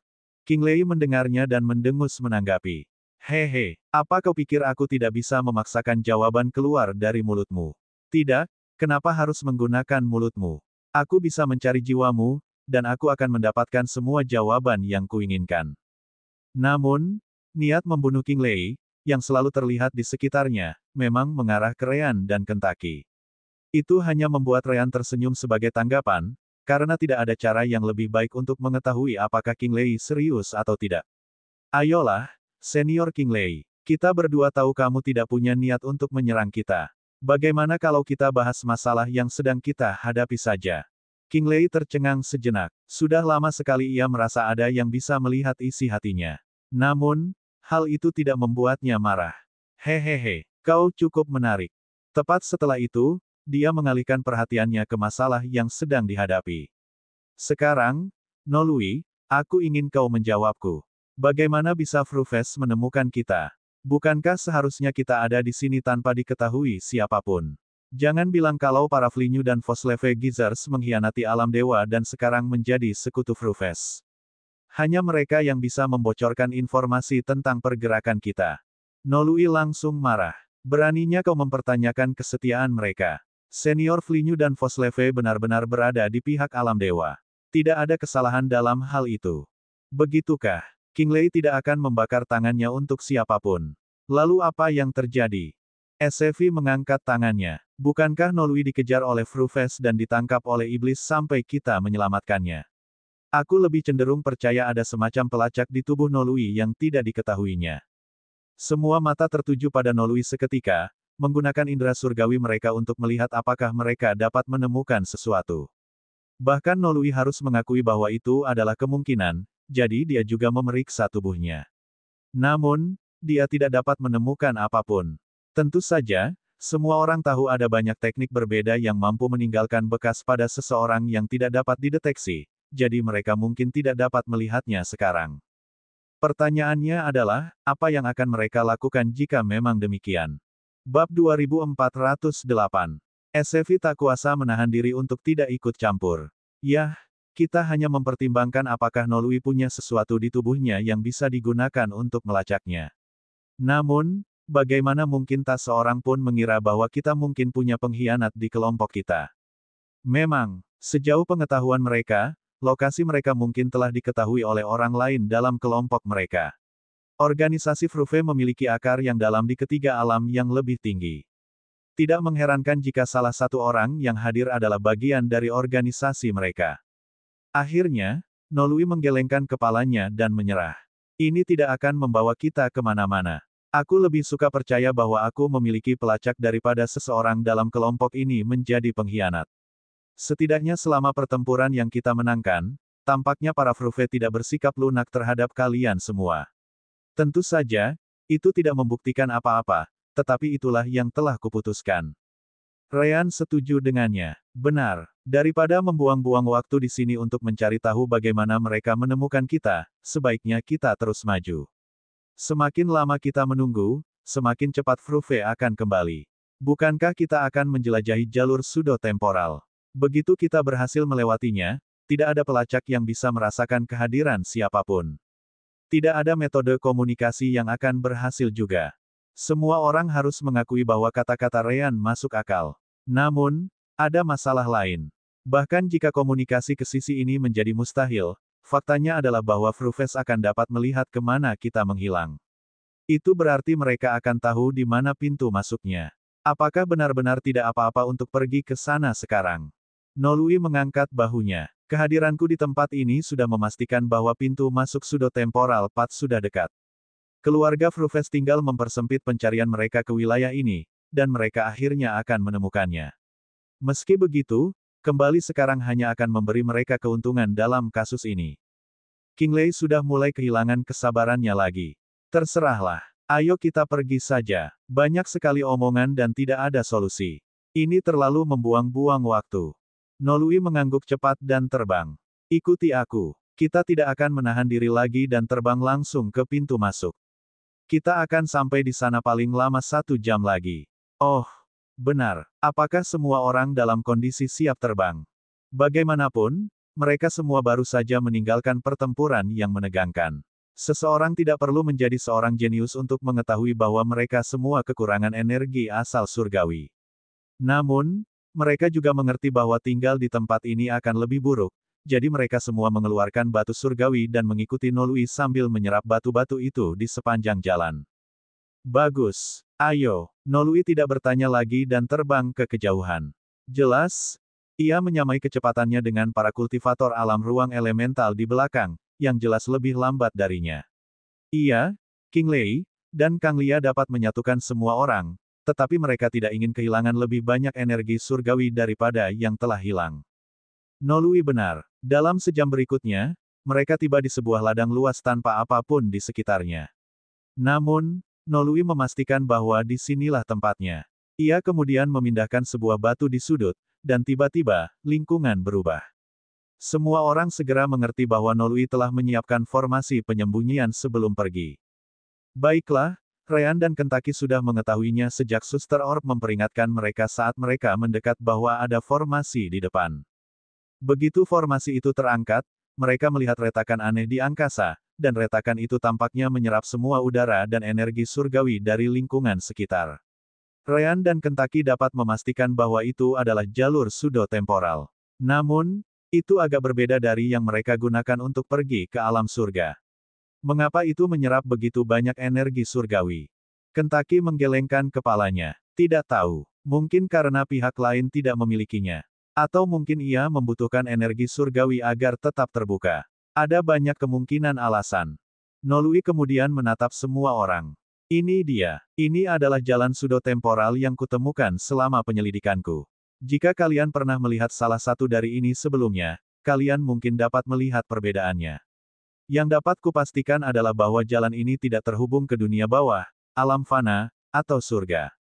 King Lei mendengarnya dan mendengus menanggapi. Hehe, apa kau pikir aku tidak bisa memaksakan jawaban keluar dari mulutmu? Tidak, kenapa harus menggunakan mulutmu? Aku bisa mencari jiwamu, dan aku akan mendapatkan semua jawaban yang kuinginkan. Namun, niat membunuh King Lei, yang selalu terlihat di sekitarnya, memang mengarah ke Ryan dan Kentucky. Itu hanya membuat Ryan tersenyum sebagai tanggapan, karena tidak ada cara yang lebih baik untuk mengetahui apakah King Lei serius atau tidak. Ayolah, Senior King Lei, kita berdua tahu kamu tidak punya niat untuk menyerang kita. Bagaimana kalau kita bahas masalah yang sedang kita hadapi saja? King Lei tercengang sejenak. Sudah lama sekali ia merasa ada yang bisa melihat isi hatinya. Namun, hal itu tidak membuatnya marah. Hehehe, kau cukup menarik. Tepat setelah itu, dia mengalihkan perhatiannya ke masalah yang sedang dihadapi. Sekarang, Nolui, aku ingin kau menjawabku. Bagaimana bisa Fruves menemukan kita? Bukankah seharusnya kita ada di sini tanpa diketahui siapapun? Jangan bilang kalau para Flinyu dan Fosleve Gizzards mengkhianati alam dewa dan sekarang menjadi sekutu Fruves. Hanya mereka yang bisa membocorkan informasi tentang pergerakan kita. Nolui langsung marah. Beraninya kau mempertanyakan kesetiaan mereka. Senior Flinyu dan Fosleve benar-benar berada di pihak alam dewa. Tidak ada kesalahan dalam hal itu. Begitukah? King Lei tidak akan membakar tangannya untuk siapapun. Lalu apa yang terjadi? Sevi mengangkat tangannya. Bukankah Nolui dikejar oleh Fruves dan ditangkap oleh iblis sampai kita menyelamatkannya? Aku lebih cenderung percaya ada semacam pelacak di tubuh Nolui yang tidak diketahuinya. Semua mata tertuju pada Nolui seketika, menggunakan indera surgawi mereka untuk melihat apakah mereka dapat menemukan sesuatu. Bahkan Nolui harus mengakui bahwa itu adalah kemungkinan, jadi dia juga memeriksa tubuhnya. Namun, dia tidak dapat menemukan apapun. Tentu saja, semua orang tahu ada banyak teknik berbeda yang mampu meninggalkan bekas pada seseorang yang tidak dapat dideteksi, jadi mereka mungkin tidak dapat melihatnya sekarang. Pertanyaannya adalah, apa yang akan mereka lakukan jika memang demikian? Bab 2408. Sevi tak kuasa menahan diri untuk tidak ikut campur. Yah, kita hanya mempertimbangkan apakah Nolui punya sesuatu di tubuhnya yang bisa digunakan untuk melacaknya. Namun, bagaimana mungkin tak seorang pun mengira bahwa kita mungkin punya pengkhianat di kelompok kita? Memang, sejauh pengetahuan mereka, lokasi mereka mungkin telah diketahui oleh orang lain dalam kelompok mereka. Organisasi Fruve memiliki akar yang dalam di ketiga alam yang lebih tinggi. Tidak mengherankan jika salah satu orang yang hadir adalah bagian dari organisasi mereka. Akhirnya, Nolui menggelengkan kepalanya dan menyerah. Ini tidak akan membawa kita kemana-mana. Aku lebih suka percaya bahwa aku memiliki pelacak daripada seseorang dalam kelompok ini menjadi pengkhianat. Setidaknya selama pertempuran yang kita menangkan, tampaknya para Fruve tidak bersikap lunak terhadap kalian semua. Tentu saja, itu tidak membuktikan apa-apa, tetapi itulah yang telah kuputuskan. Ryan setuju dengannya. Benar, daripada membuang-buang waktu di sini untuk mencari tahu bagaimana mereka menemukan kita, sebaiknya kita terus maju. Semakin lama kita menunggu, semakin cepat Fruve akan kembali. Bukankah kita akan menjelajahi jalur pseudo-temporal? Begitu kita berhasil melewatinya, tidak ada pelacak yang bisa merasakan kehadiran siapapun. Tidak ada metode komunikasi yang akan berhasil juga. Semua orang harus mengakui bahwa kata-kata Ryan masuk akal. Namun, ada masalah lain. Bahkan jika komunikasi ke sisi ini menjadi mustahil, faktanya adalah bahwa Fruves akan dapat melihat kemana kita menghilang. Itu berarti mereka akan tahu di mana pintu masuknya. Apakah benar-benar tidak apa-apa untuk pergi ke sana sekarang? Nolui mengangkat bahunya. Kehadiranku di tempat ini sudah memastikan bahwa pintu masuk pseudo-temporal path sudah dekat. Keluarga Fruves tinggal mempersempit pencarian mereka ke wilayah ini, dan mereka akhirnya akan menemukannya. Meski begitu, Kembali sekarang hanya akan memberi mereka keuntungan dalam kasus ini. King Lei sudah mulai kehilangan kesabarannya lagi. Terserahlah. Ayo kita pergi saja. Banyak sekali omongan dan tidak ada solusi. Ini terlalu membuang-buang waktu. Nolui mengangguk cepat dan terbang. Ikuti aku. Kita tidak akan menahan diri lagi dan terbang langsung ke pintu masuk. Kita akan sampai di sana paling lama 1 jam lagi. Oh, benar. Apakah semua orang dalam kondisi siap terbang? Bagaimanapun, mereka semua baru saja meninggalkan pertempuran yang menegangkan. Seseorang tidak perlu menjadi seorang jenius untuk mengetahui bahwa mereka semua kekurangan energi asal surgawi. Namun, mereka juga mengerti bahwa tinggal di tempat ini akan lebih buruk, jadi mereka semua mengeluarkan batu surgawi dan mengikuti Nolui sambil menyerap batu-batu itu di sepanjang jalan. Bagus. Ayo. Nolui tidak bertanya lagi dan terbang ke kejauhan. Jelas, ia menyamai kecepatannya dengan para kultivator alam ruang elemental di belakang, yang jelas lebih lambat darinya. Ia, King Lei, dan Kang Lia dapat menyatukan semua orang, tetapi mereka tidak ingin kehilangan lebih banyak energi surgawi daripada yang telah hilang. Nolui benar. Dalam sejam berikutnya, mereka tiba di sebuah ladang luas tanpa apapun di sekitarnya. Namun, Nolui memastikan bahwa di sinilah tempatnya. Ia kemudian memindahkan sebuah batu di sudut, dan tiba-tiba, lingkungan berubah. Semua orang segera mengerti bahwa Nolui telah menyiapkan formasi penyembunyian sebelum pergi. Baiklah, Ryan dan Kentaki sudah mengetahuinya sejak Suster Orb memperingatkan mereka saat mereka mendekat bahwa ada formasi di depan. Begitu formasi itu terangkat, mereka melihat retakan aneh di angkasa, dan retakan itu tampaknya menyerap semua udara dan energi surgawi dari lingkungan sekitar. Ryan dan Kentaki dapat memastikan bahwa itu adalah jalur pseudo-temporal. Namun, itu agak berbeda dari yang mereka gunakan untuk pergi ke alam surga. Mengapa itu menyerap begitu banyak energi surgawi? Kentaki menggelengkan kepalanya. Tidak tahu. Mungkin karena pihak lain tidak memilikinya. Atau mungkin ia membutuhkan energi surgawi agar tetap terbuka. Ada banyak kemungkinan alasan. Nolui kemudian menatap semua orang. Ini dia. Ini adalah jalan pseudo-temporal yang kutemukan selama penyelidikanku. Jika kalian pernah melihat salah satu dari ini sebelumnya, kalian mungkin dapat melihat perbedaannya. Yang dapat kupastikan adalah bahwa jalan ini tidak terhubung ke dunia bawah, alam fana, atau surga.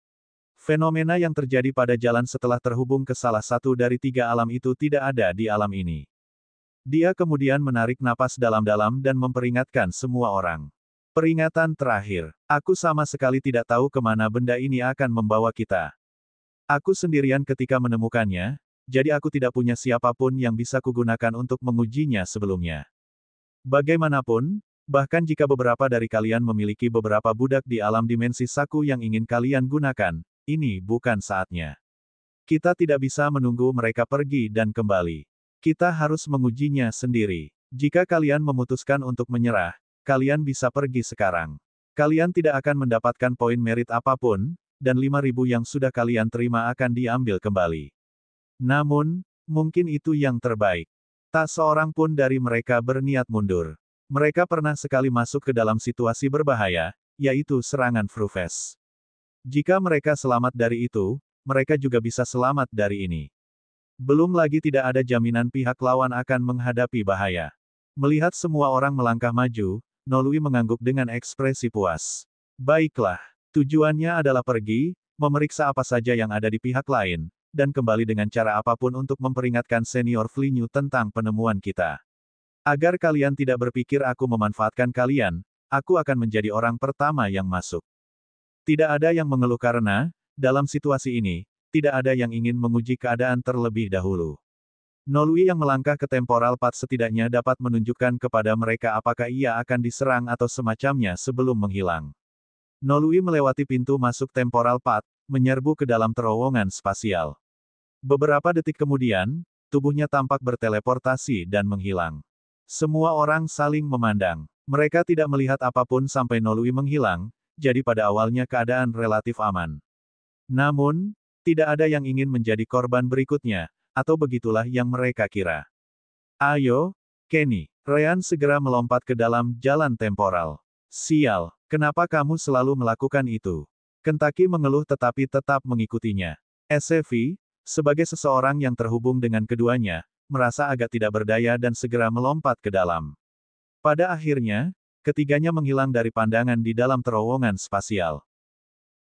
Fenomena yang terjadi pada jalan setelah terhubung ke salah satu dari 3 alam itu tidak ada di alam ini. Dia kemudian menarik napas dalam-dalam dan memperingatkan semua orang. Peringatan terakhir. Aku sama sekali tidak tahu kemana benda ini akan membawa kita. Aku sendirian ketika menemukannya, jadi aku tidak punya siapapun yang bisa kugunakan untuk mengujinya sebelumnya. Bagaimanapun, bahkan jika beberapa dari kalian memiliki beberapa budak di alam dimensi Saku yang ingin kalian gunakan, ini bukan saatnya. Kita tidak bisa menunggu mereka pergi dan kembali. Kita harus mengujinya sendiri. Jika kalian memutuskan untuk menyerah, kalian bisa pergi sekarang. Kalian tidak akan mendapatkan poin merit apapun, dan 5.000 yang sudah kalian terima akan diambil kembali. Namun, mungkin itu yang terbaik. Tak seorang pun dari mereka berniat mundur. Mereka pernah sekali masuk ke dalam situasi berbahaya, yaitu serangan Frufes. Jika mereka selamat dari itu, mereka juga bisa selamat dari ini. Belum lagi tidak ada jaminan pihak lawan akan menghadapi bahaya. Melihat semua orang melangkah maju, Nolui mengangguk dengan ekspresi puas. Baiklah, tujuannya adalah pergi, memeriksa apa saja yang ada di pihak lain, dan kembali dengan cara apapun untuk memperingatkan senior Flinyu tentang penemuan kita. Agar kalian tidak berpikir aku memanfaatkan kalian, aku akan menjadi orang pertama yang masuk. Tidak ada yang mengeluh karena, dalam situasi ini, tidak ada yang ingin menguji keadaan terlebih dahulu. Nolui yang melangkah ke temporal path setidaknya dapat menunjukkan kepada mereka apakah ia akan diserang atau semacamnya sebelum menghilang. Nolui melewati pintu masuk temporal path, menyerbu ke dalam terowongan spasial. Beberapa detik kemudian, tubuhnya tampak berteleportasi dan menghilang. Semua orang saling memandang. Mereka tidak melihat apapun sampai Nolui menghilang, jadi pada awalnya keadaan relatif aman. Namun, tidak ada yang ingin menjadi korban berikutnya, atau begitulah yang mereka kira. Ayo, Kenny. Ryan segera melompat ke dalam jalan temporal. Sial, kenapa kamu selalu melakukan itu? Kentaki mengeluh tetapi tetap mengikutinya. SCV, Sebagai seseorang yang terhubung dengan keduanya, merasa agak tidak berdaya dan segera melompat ke dalam. Pada akhirnya, ketiganya menghilang dari pandangan di dalam terowongan spasial.